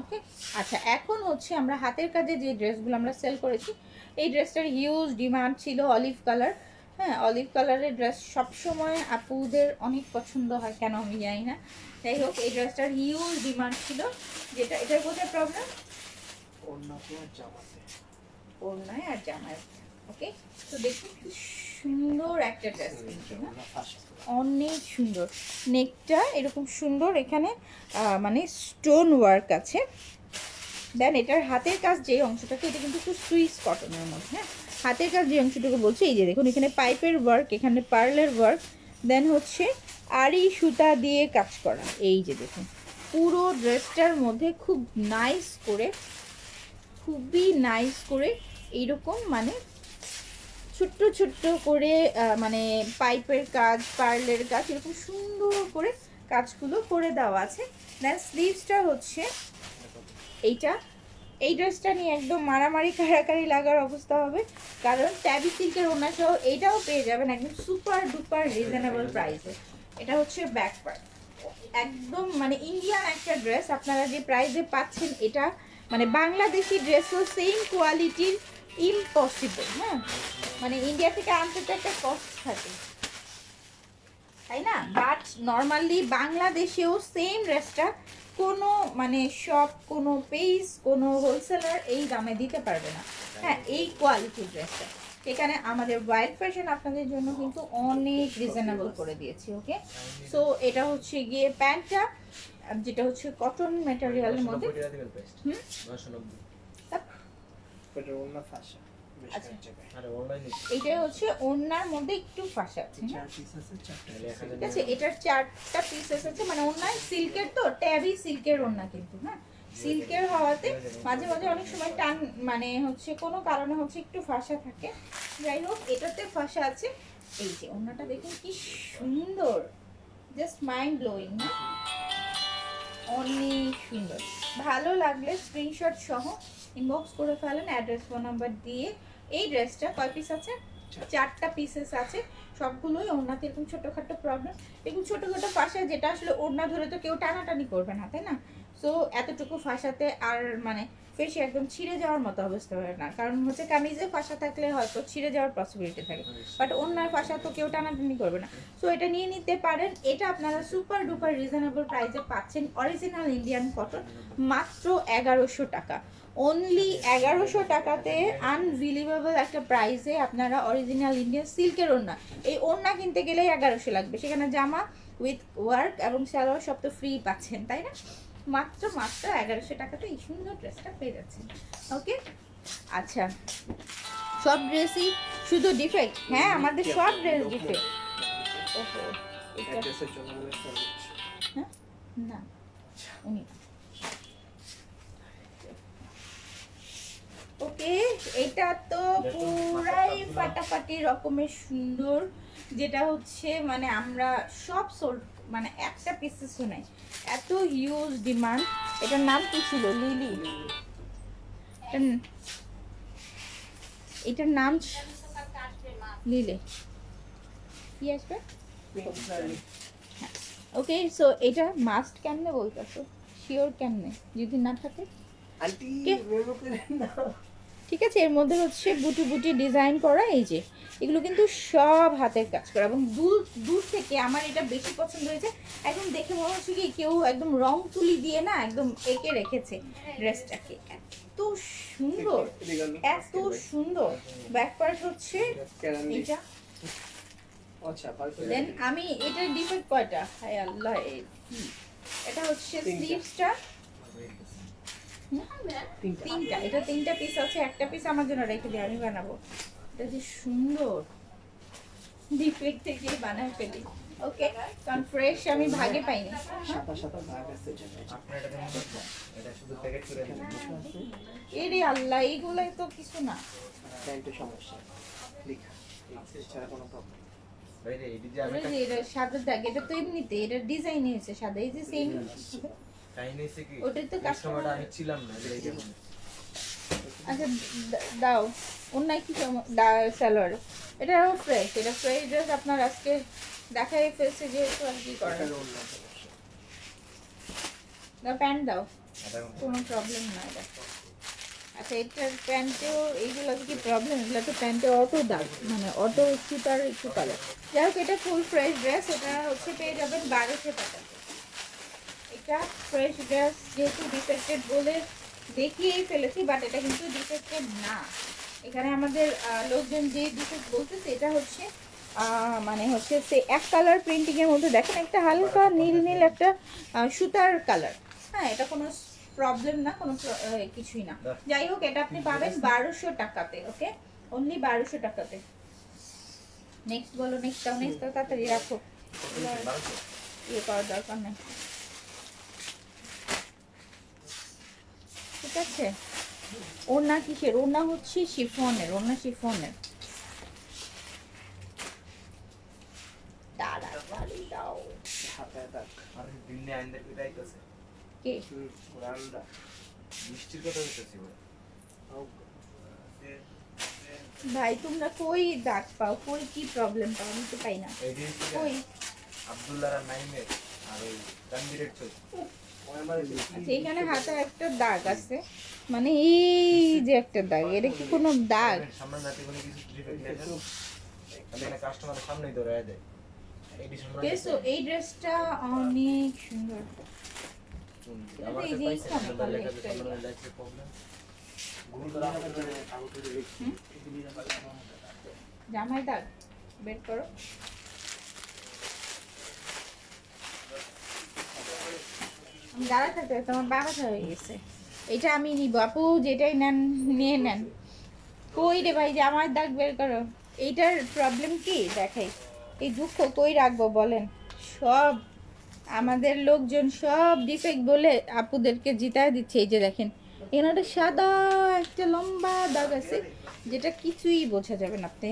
ওকে। আচ্ছা, এখন হচ্ছে আমরা হাতের কাজে যে ড্রেসগুলো আমরা সেল করেছি, এই ড্রেসটার হিউজ ডিমান্ড ছিল অলিভ কালার। হ্যাঁ, অলিভ কালারের ড্রেস সবসময় আপুদের অনেক পছন্দ হয়, কেন আমি জানি না। যাই হোক, এই ড্রেসটার হিউজ ডিমান্ড ছিল। যেটা এটার কোথায় প্রবলেম? ওড়নাতে আর জামাতে। ওড়নায় আর জামায়। ওকে, তো দেখুন কি সুন্দর একটা ড্রেস কিন্তু, না? ওড়না ফাঁসা। অনেক সুন্দর। নেকটা এরকম সুন্দর, এখানে মানে স্টোন ওয়ার্ক আছে। দেন এটার হাতের কাজ যে অংশটাকে, এটা কিন্তু একটু সুইস কটনের মধ্যে। হ্যাঁ, হাতের কাজ যে অংশটুকু বলছে, এই যে দেখুন এখানে পাইপের ওয়ার্ক, এখানে পার্লের ওয়ার্ক, দেন হচ্ছে আড়ি সুতা দিয়ে কাজ করা। এই যে দেখুন পুরো ড্রেসটার মধ্যে খুব নাইস করে, খুবই নাইস করে এইরকম মানে ছোট্ট ছোট্ট করে মানে পাইপের কাজ, পার্লের কাজ, এরকম সুন্দর করে কাজগুলো করে দেওয়া আছে। দেন স্লিভসটা হচ্ছে এইটা। এই ড্রেসটা নিয়ে একদম মারামারি কাড়াকাড়ি লাগার অবস্থা হবে, কারণ ট্যাবি সিল্কের ওড়না সহ এইটাও পেয়ে যাবেন একদম সুপার ডুপার রিজনেবল প্রাইসে। এটা হচ্ছে ব্যাক পার্ট, একদম মানে ইন্ডিয়ান একটা ড্রেস। আপনারা যে প্রাইসে পাচ্ছেন, এটা মানে বাংলাদেশি ড্রেসও সেম কোয়ালিটির ইম্পসিবল। হ্যাঁ, মানে ইন্ডিয়া থেকে আনতে তো একটা কস্ট থাকে, তাই না? বাট নর্মালি বাংলাদেশেও সেম ড্রেসটা কোনো মানে শপ, কোনো পেজ, কোনো হোলসেলার এই দামে দিতে পারবে না। হ্যাঁ, এই কোয়ালিটির ড্রেসটা সেখানে আমাদের ওয়াইল্ড ফ্যাশন আপনাদের জন্য কিন্তু অনেক রিজনেবল করে দিয়েছি। ওকে, সো এটা হচ্ছে গিয়ে প্যান্টটা, যেটা হচ্ছে কটন ম্যাটেরিয়ালের মধ্যে। ওটা ওড়না ফাঁসা। বেশ আচ্ছা। কয়েক জায়গায়। এইটা হচ্ছে ওড়নার মধ্যে একটু ফাঁসা আছে। হ্যাঁ, 4 পিস আছে, 4টা। ঠিক আছে, এটার 4টা পিসেস আছে। মানে ওড়নায় সিল্কের, তো ট্যাবি সিল্কের ওড়না কিন্তু। হ্যাঁ, সিল্কের হওয়াতে মাঝে মাঝে অনেক সময় টান মানে হচ্ছে কোনো কারণে হচ্ছে একটু ফাঁসা থাকে। যাই হোক, এটাতে ফাঁসা আছে। এই যে ওড়নাটা দেখুন কি সুন্দর, জাস্ট মাইন্ড ব্লোয়িং। না, অনেক সুন্দর। ভালো লাগলে স্ক্রিনশট সহ ইনবক্স করে ফেলেন অ্যাড্রেস, ফোন নাম্বার দিয়ে। এই ড্রেসটা কয় পিস আছে? 4টা পিসেস আছে। সবগুলোই ওড়নাতে এরকম ছোটোখাটো প্রবলেম, এরকম ছোটোখাটো ফাঁসা, যেটা আসলে ওড়না ধরে তো কেউ টানাটানি করবে না, তাই না? সো এতটুকু ফাঁসাতে আর মানে ফেসে একদম ছিঁড়ে যাওয়ার মতো অবস্থা হয় না, কারণ হচ্ছে কামিজে ফাঁসা থাকলে হয়তো ছিঁড়ে যাওয়ার পসিবিলিটি থাকে, বাট ওড়নার ফাঁসা তো কেউ টানাটানি করবে না। সো এটা নিয়ে নিতে পারেন। এটা আপনারা সুপার ডুপার রিজনেবল প্রাইসে পাচ্ছেন, অরিজিনাল ইন্ডিয়ান কটন, মাত্র 1100 টাকা। অনলি 1100 টাকাতে আনবিলিভেবল একটা প্রাইসে আপনারা অরিজিনাল ইন্ডিয়ান সিল্কের ওড়না, এই ওড়না কিনতে গেলেই 1100 লাগবে, সেখানে জামা উইথ ওয়ার্ক এবং সালোয়ার সব তো ফ্রি পাচ্ছেন, তাই না? মাত্র 1100 টাকাতে এই সুন্দর ড্রেসটা পেয়ে যাচ্ছেন। ওকে, আচ্ছা, সব ড্রেসই শুধু ডিফেক্ট? হ্যাঁ, আমাদের সব ড্রেস ডিফেক্ট। ওহো, এটা অ্যাড্রেসের জন্য মনে হয়। হ্যাঁ, না উনি। ওকে, এটা তো পুরাই ফাটাফাটি রকমের সুন্দর, যেটা হচ্ছে মানে আমরা সব সোল্ড, মানে একটা পিসেসও নাই, এত হিউজ ডিমান্ড। এটার নাম কি ছিল? লিলি। এটার নাম লিলে কি আসবে? ওকে, সো এটা মাস্ট কেমনে বলতেছো? শিওর কেমনে যদি না থাকে? আন্টি কে? বেরো করে না। ঠিক আছে, এর মধ্যে হচ্ছে বুটি বুটি ডিজাইন করা, এই যে এগুলো কিন্তু সব হাতের কাজ করা, এবং দূর দূর থেকে আমার এটা বেশি পছন্দ হয়েছে। একদম দেখে মনে হচ্ছে কি কেউ একদম রং তুলি দিয়ে না একদম এঁকে রেখেছে ড্রেসটাকে, এত সুন্দর, এত সুন্দর। ব্যাক পার্ট হচ্ছে এটা। আচ্ছা, পারফেক্ট। দেন আমি এটার ডিফেক্ট কয়টা? হায় আল্লাহ, এটা হচ্ছে স্লিভসটা। তিনটা, এটা 3টা পিস আছে, একটা পিস আমার জন্য রেখে দিই, আমি বানাবো। এটা যে সুন্দর, ডিফেক্ট থেকে বানায় ফেলি। ওকে, কারণ ফ্রেশ আমি ভাগে পাইনি। সাদা সাদা দাগ আছে যেটা আপনার এটা কেমন লাগছে? এটা শুধু প্যাকেট করে দিবেন। এরে আল্লাহ, এইগুলাই তো কিছু না। প্যান্টের সমস্যা লেখা এছাড়া কোনো প্রবলেম ভাই রে, এই যে আমি ওরে, এটা সাদা দাগ, এটা তো এমনিতে এটা ডিজাইন হয়েছে সাদা, এই যে সেম। কাহিনী হচ্ছে কি, ওটাই তো কাস্টমারটা আমি ছিলাম না, এই যে আচ্ছা দাও, অন্য কি সালোয়ার, এটাও ফ্রেশ, এটা ফ্রেশ ড্রেস আপনার আজকে দেখাই ফেলছে যেহেতু আর কি করেন। এটার অন্য সমস্যা দাও প্যান্ট দাও, এটা কোনো প্রবলেম না এটা। আচ্ছা, এটার প্যান্টেও এইগুলো কি প্রবলেম, এগুলো তো প্যান্টে অটো দাগ, মানে অটো সুতার একটু কালার। যাই হোক, এটা ফুল ফ্রেশ ড্রেস, এটা হচ্ছে পেয়ে যাবেন 1200 টাকাতে। এটা ফ্রেশ ড্রেস যেহেতু ডিফেক্টেড বলে দেখিয়েই ফেলেছি, বাট এটা কিন্তু ডিফেক্টেড না। এখানে আমাদের লোকজন যে ডিফেক্ট বলতেছে, এটা হচ্ছে মানে হচ্ছে সে এক কালার প্রিন্টিংয়ের মধ্যে দেখেন একটা হালকা নীল নীল একটা সুতার কালার। হ্যাঁ, এটা কোনো প্রবলেম না, কোনো কিছুই না। যাই হোক, এটা আপনি পাবেন 1200 টাকাতে। ওকে, অনলি 1200 টাকাতে। নেক্সট বলো, নেক্সট দাও, নেক্সট দাও, তাড়াতাড়ি রাখো, ইয়ে করার দরকার নেই। ঠিক আছে, ওড়না কিসের? ওড়না হচ্ছে শিফনের, ওড়না শিফনের। তাড়াতাড়ি দাও। হাতে দাগ আর দিনে আইন্দা পিটাইতেছে। কে? রান্ডা মিষ্টির কথা হইতেছে ভাই। ভাই তোমরা কই দাগ পাও, কই কি প্রবলেম পাও, আমি তো পাই না। এই যে কই? আব্দুল্লাহ আর নাইমের আর ওই তানভীরের ছবি। আচ্ছা, এখানে হাতে একটা দাগ আছে, মানে এই যে একটা দাগ, এটা কি কোনো দাগ? সামনে নাতে কোনো কিছু ডিফেক্ট নেই। আমি এখানে কাস্টমারের সামনেই ধরে যায়। এডিশন বেশো, এই ড্রেসটা অনেক সুন্দর। আমার এই যে পাইছে এইখানে না, ভালো লেখা একটা আছে কোনো লাইটে প্রবলেম। জামাই দাগ বের করো। আমি দাঁড়া থাকতে তোমার বাবা হয়ে গেছে। এটা আমি নিব, আপু যেটাই নেন নিয়ে নেন। কই রে ভাই, জামাই দাগ বের করো। এইটার প্রবলেম কি দেখাই, এই দুঃখ কই রাখবো বলেন? সব আমাদের লোকজন সব ডিফেক্ট বলে আপুদেরকে জিতায় দিচ্ছে। এই যে দেখেন, এখানে একটা সাদা একটা লম্বা দাগ আছে, যেটা কিছুই বোঝা যাবে না। আপনি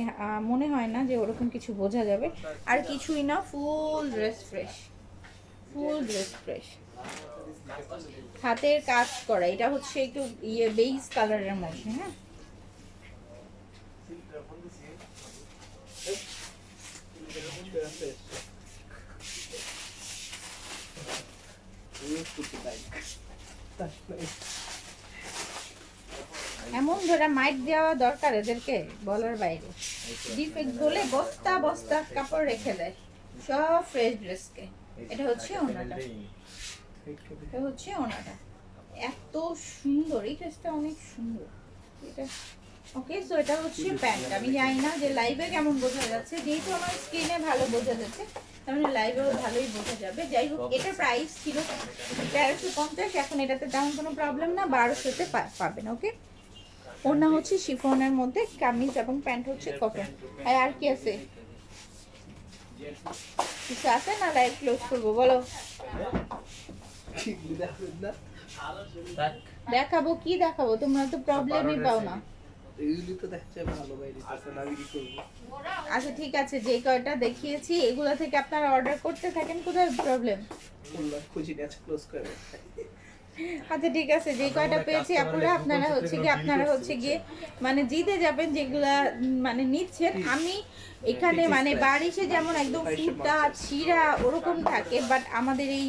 মনে হয় না যে ওরকম কিছু বোঝা যাবে, আর কিছুই না। ফুল ড্রেস ফ্রেশ, ফুল ড্রেস ফ্রেশ, হাতের কাজ করা। এটা হচ্ছে একটু ইয়ে বেইজ কালারের মধ্যে। হ্যাঁ, এমন ধরে মাইট দেওয়া দরকার এদেরকে বলার বাইরে। ডিফেক্ট বলে বস্তা বস্তা কাপড় রেখে দেয় সব ফ্রেশ ড্রেসকে। এটা হচ্ছে ওনাটা, এটা হচ্ছে ওনাটা, এত সুন্দর। এই ড্রেসটা অনেক সুন্দর এটা। ওকে, সো এটা হচ্ছে প্যান্ট। আমি জানি না যে লাইভে কেমন বোঝা যাচ্ছে, যেহেতু আমার স্ক্রিনে ভালো বোঝা যাচ্ছে তাহলে লাইভেও ভালোই বোঝা যাবে। যাই হোক, এটার প্রাইস ছিল 1350, এখন এটাতে তেমন কোনো প্রবলেম না, 1200-তে পাবেন। ওকে, ওড়না হচ্ছে শিফনের মধ্যে, কামিজ এবং প্যান্ট হচ্ছে কটন। আর কি আছে? কিছু আছে না? লাইভ ক্লোজ করবো বলো। দেখাবো কি দেখাবো, তোমরা তো প্রবলেমই পাও না। এইগুলি তো দেখছে ভালো বাইরে আছে না, আমি কি করব? আচ্ছা ঠিক আছে, যে কয়টা দেখিয়েছি এগুলো থেকে আপনারা অর্ডার করতে থাকেন। কোথায় প্রবলেম? বললাম খুঁজি নিয়ে ক্লোজ করে। আচ্ছা ঠিক আছে, যে কয়টা পেয়েছি আপনারা আপনারা হচ্ছে গিয়ে মানে জিতে যাবেন যেগুলা মানে নিচ্ছেন। আমি এখানে মানে বারিশে যেমন একদম ফুটা ছিঁড়া ওরকম থাকে, বাট আমাদের এই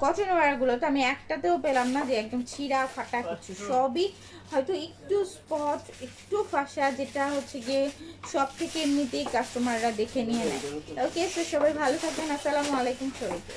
কটন ওয়্যারগুলো তো আমি একটাতেও পেলাম না যে একদম ছিঁড়া ফাটা কিছু। সবই হয়তো একটু স্পট, একটু ফাঁসা, যেটা হচ্ছে গিয়ে সব থেকে এমনিতেই কাস্টমাররা দেখে নিয়ে নেয়। ওকে, তো সবাই ভালো থাকবেন। আসসালামু আলাইকুম সবাইকে।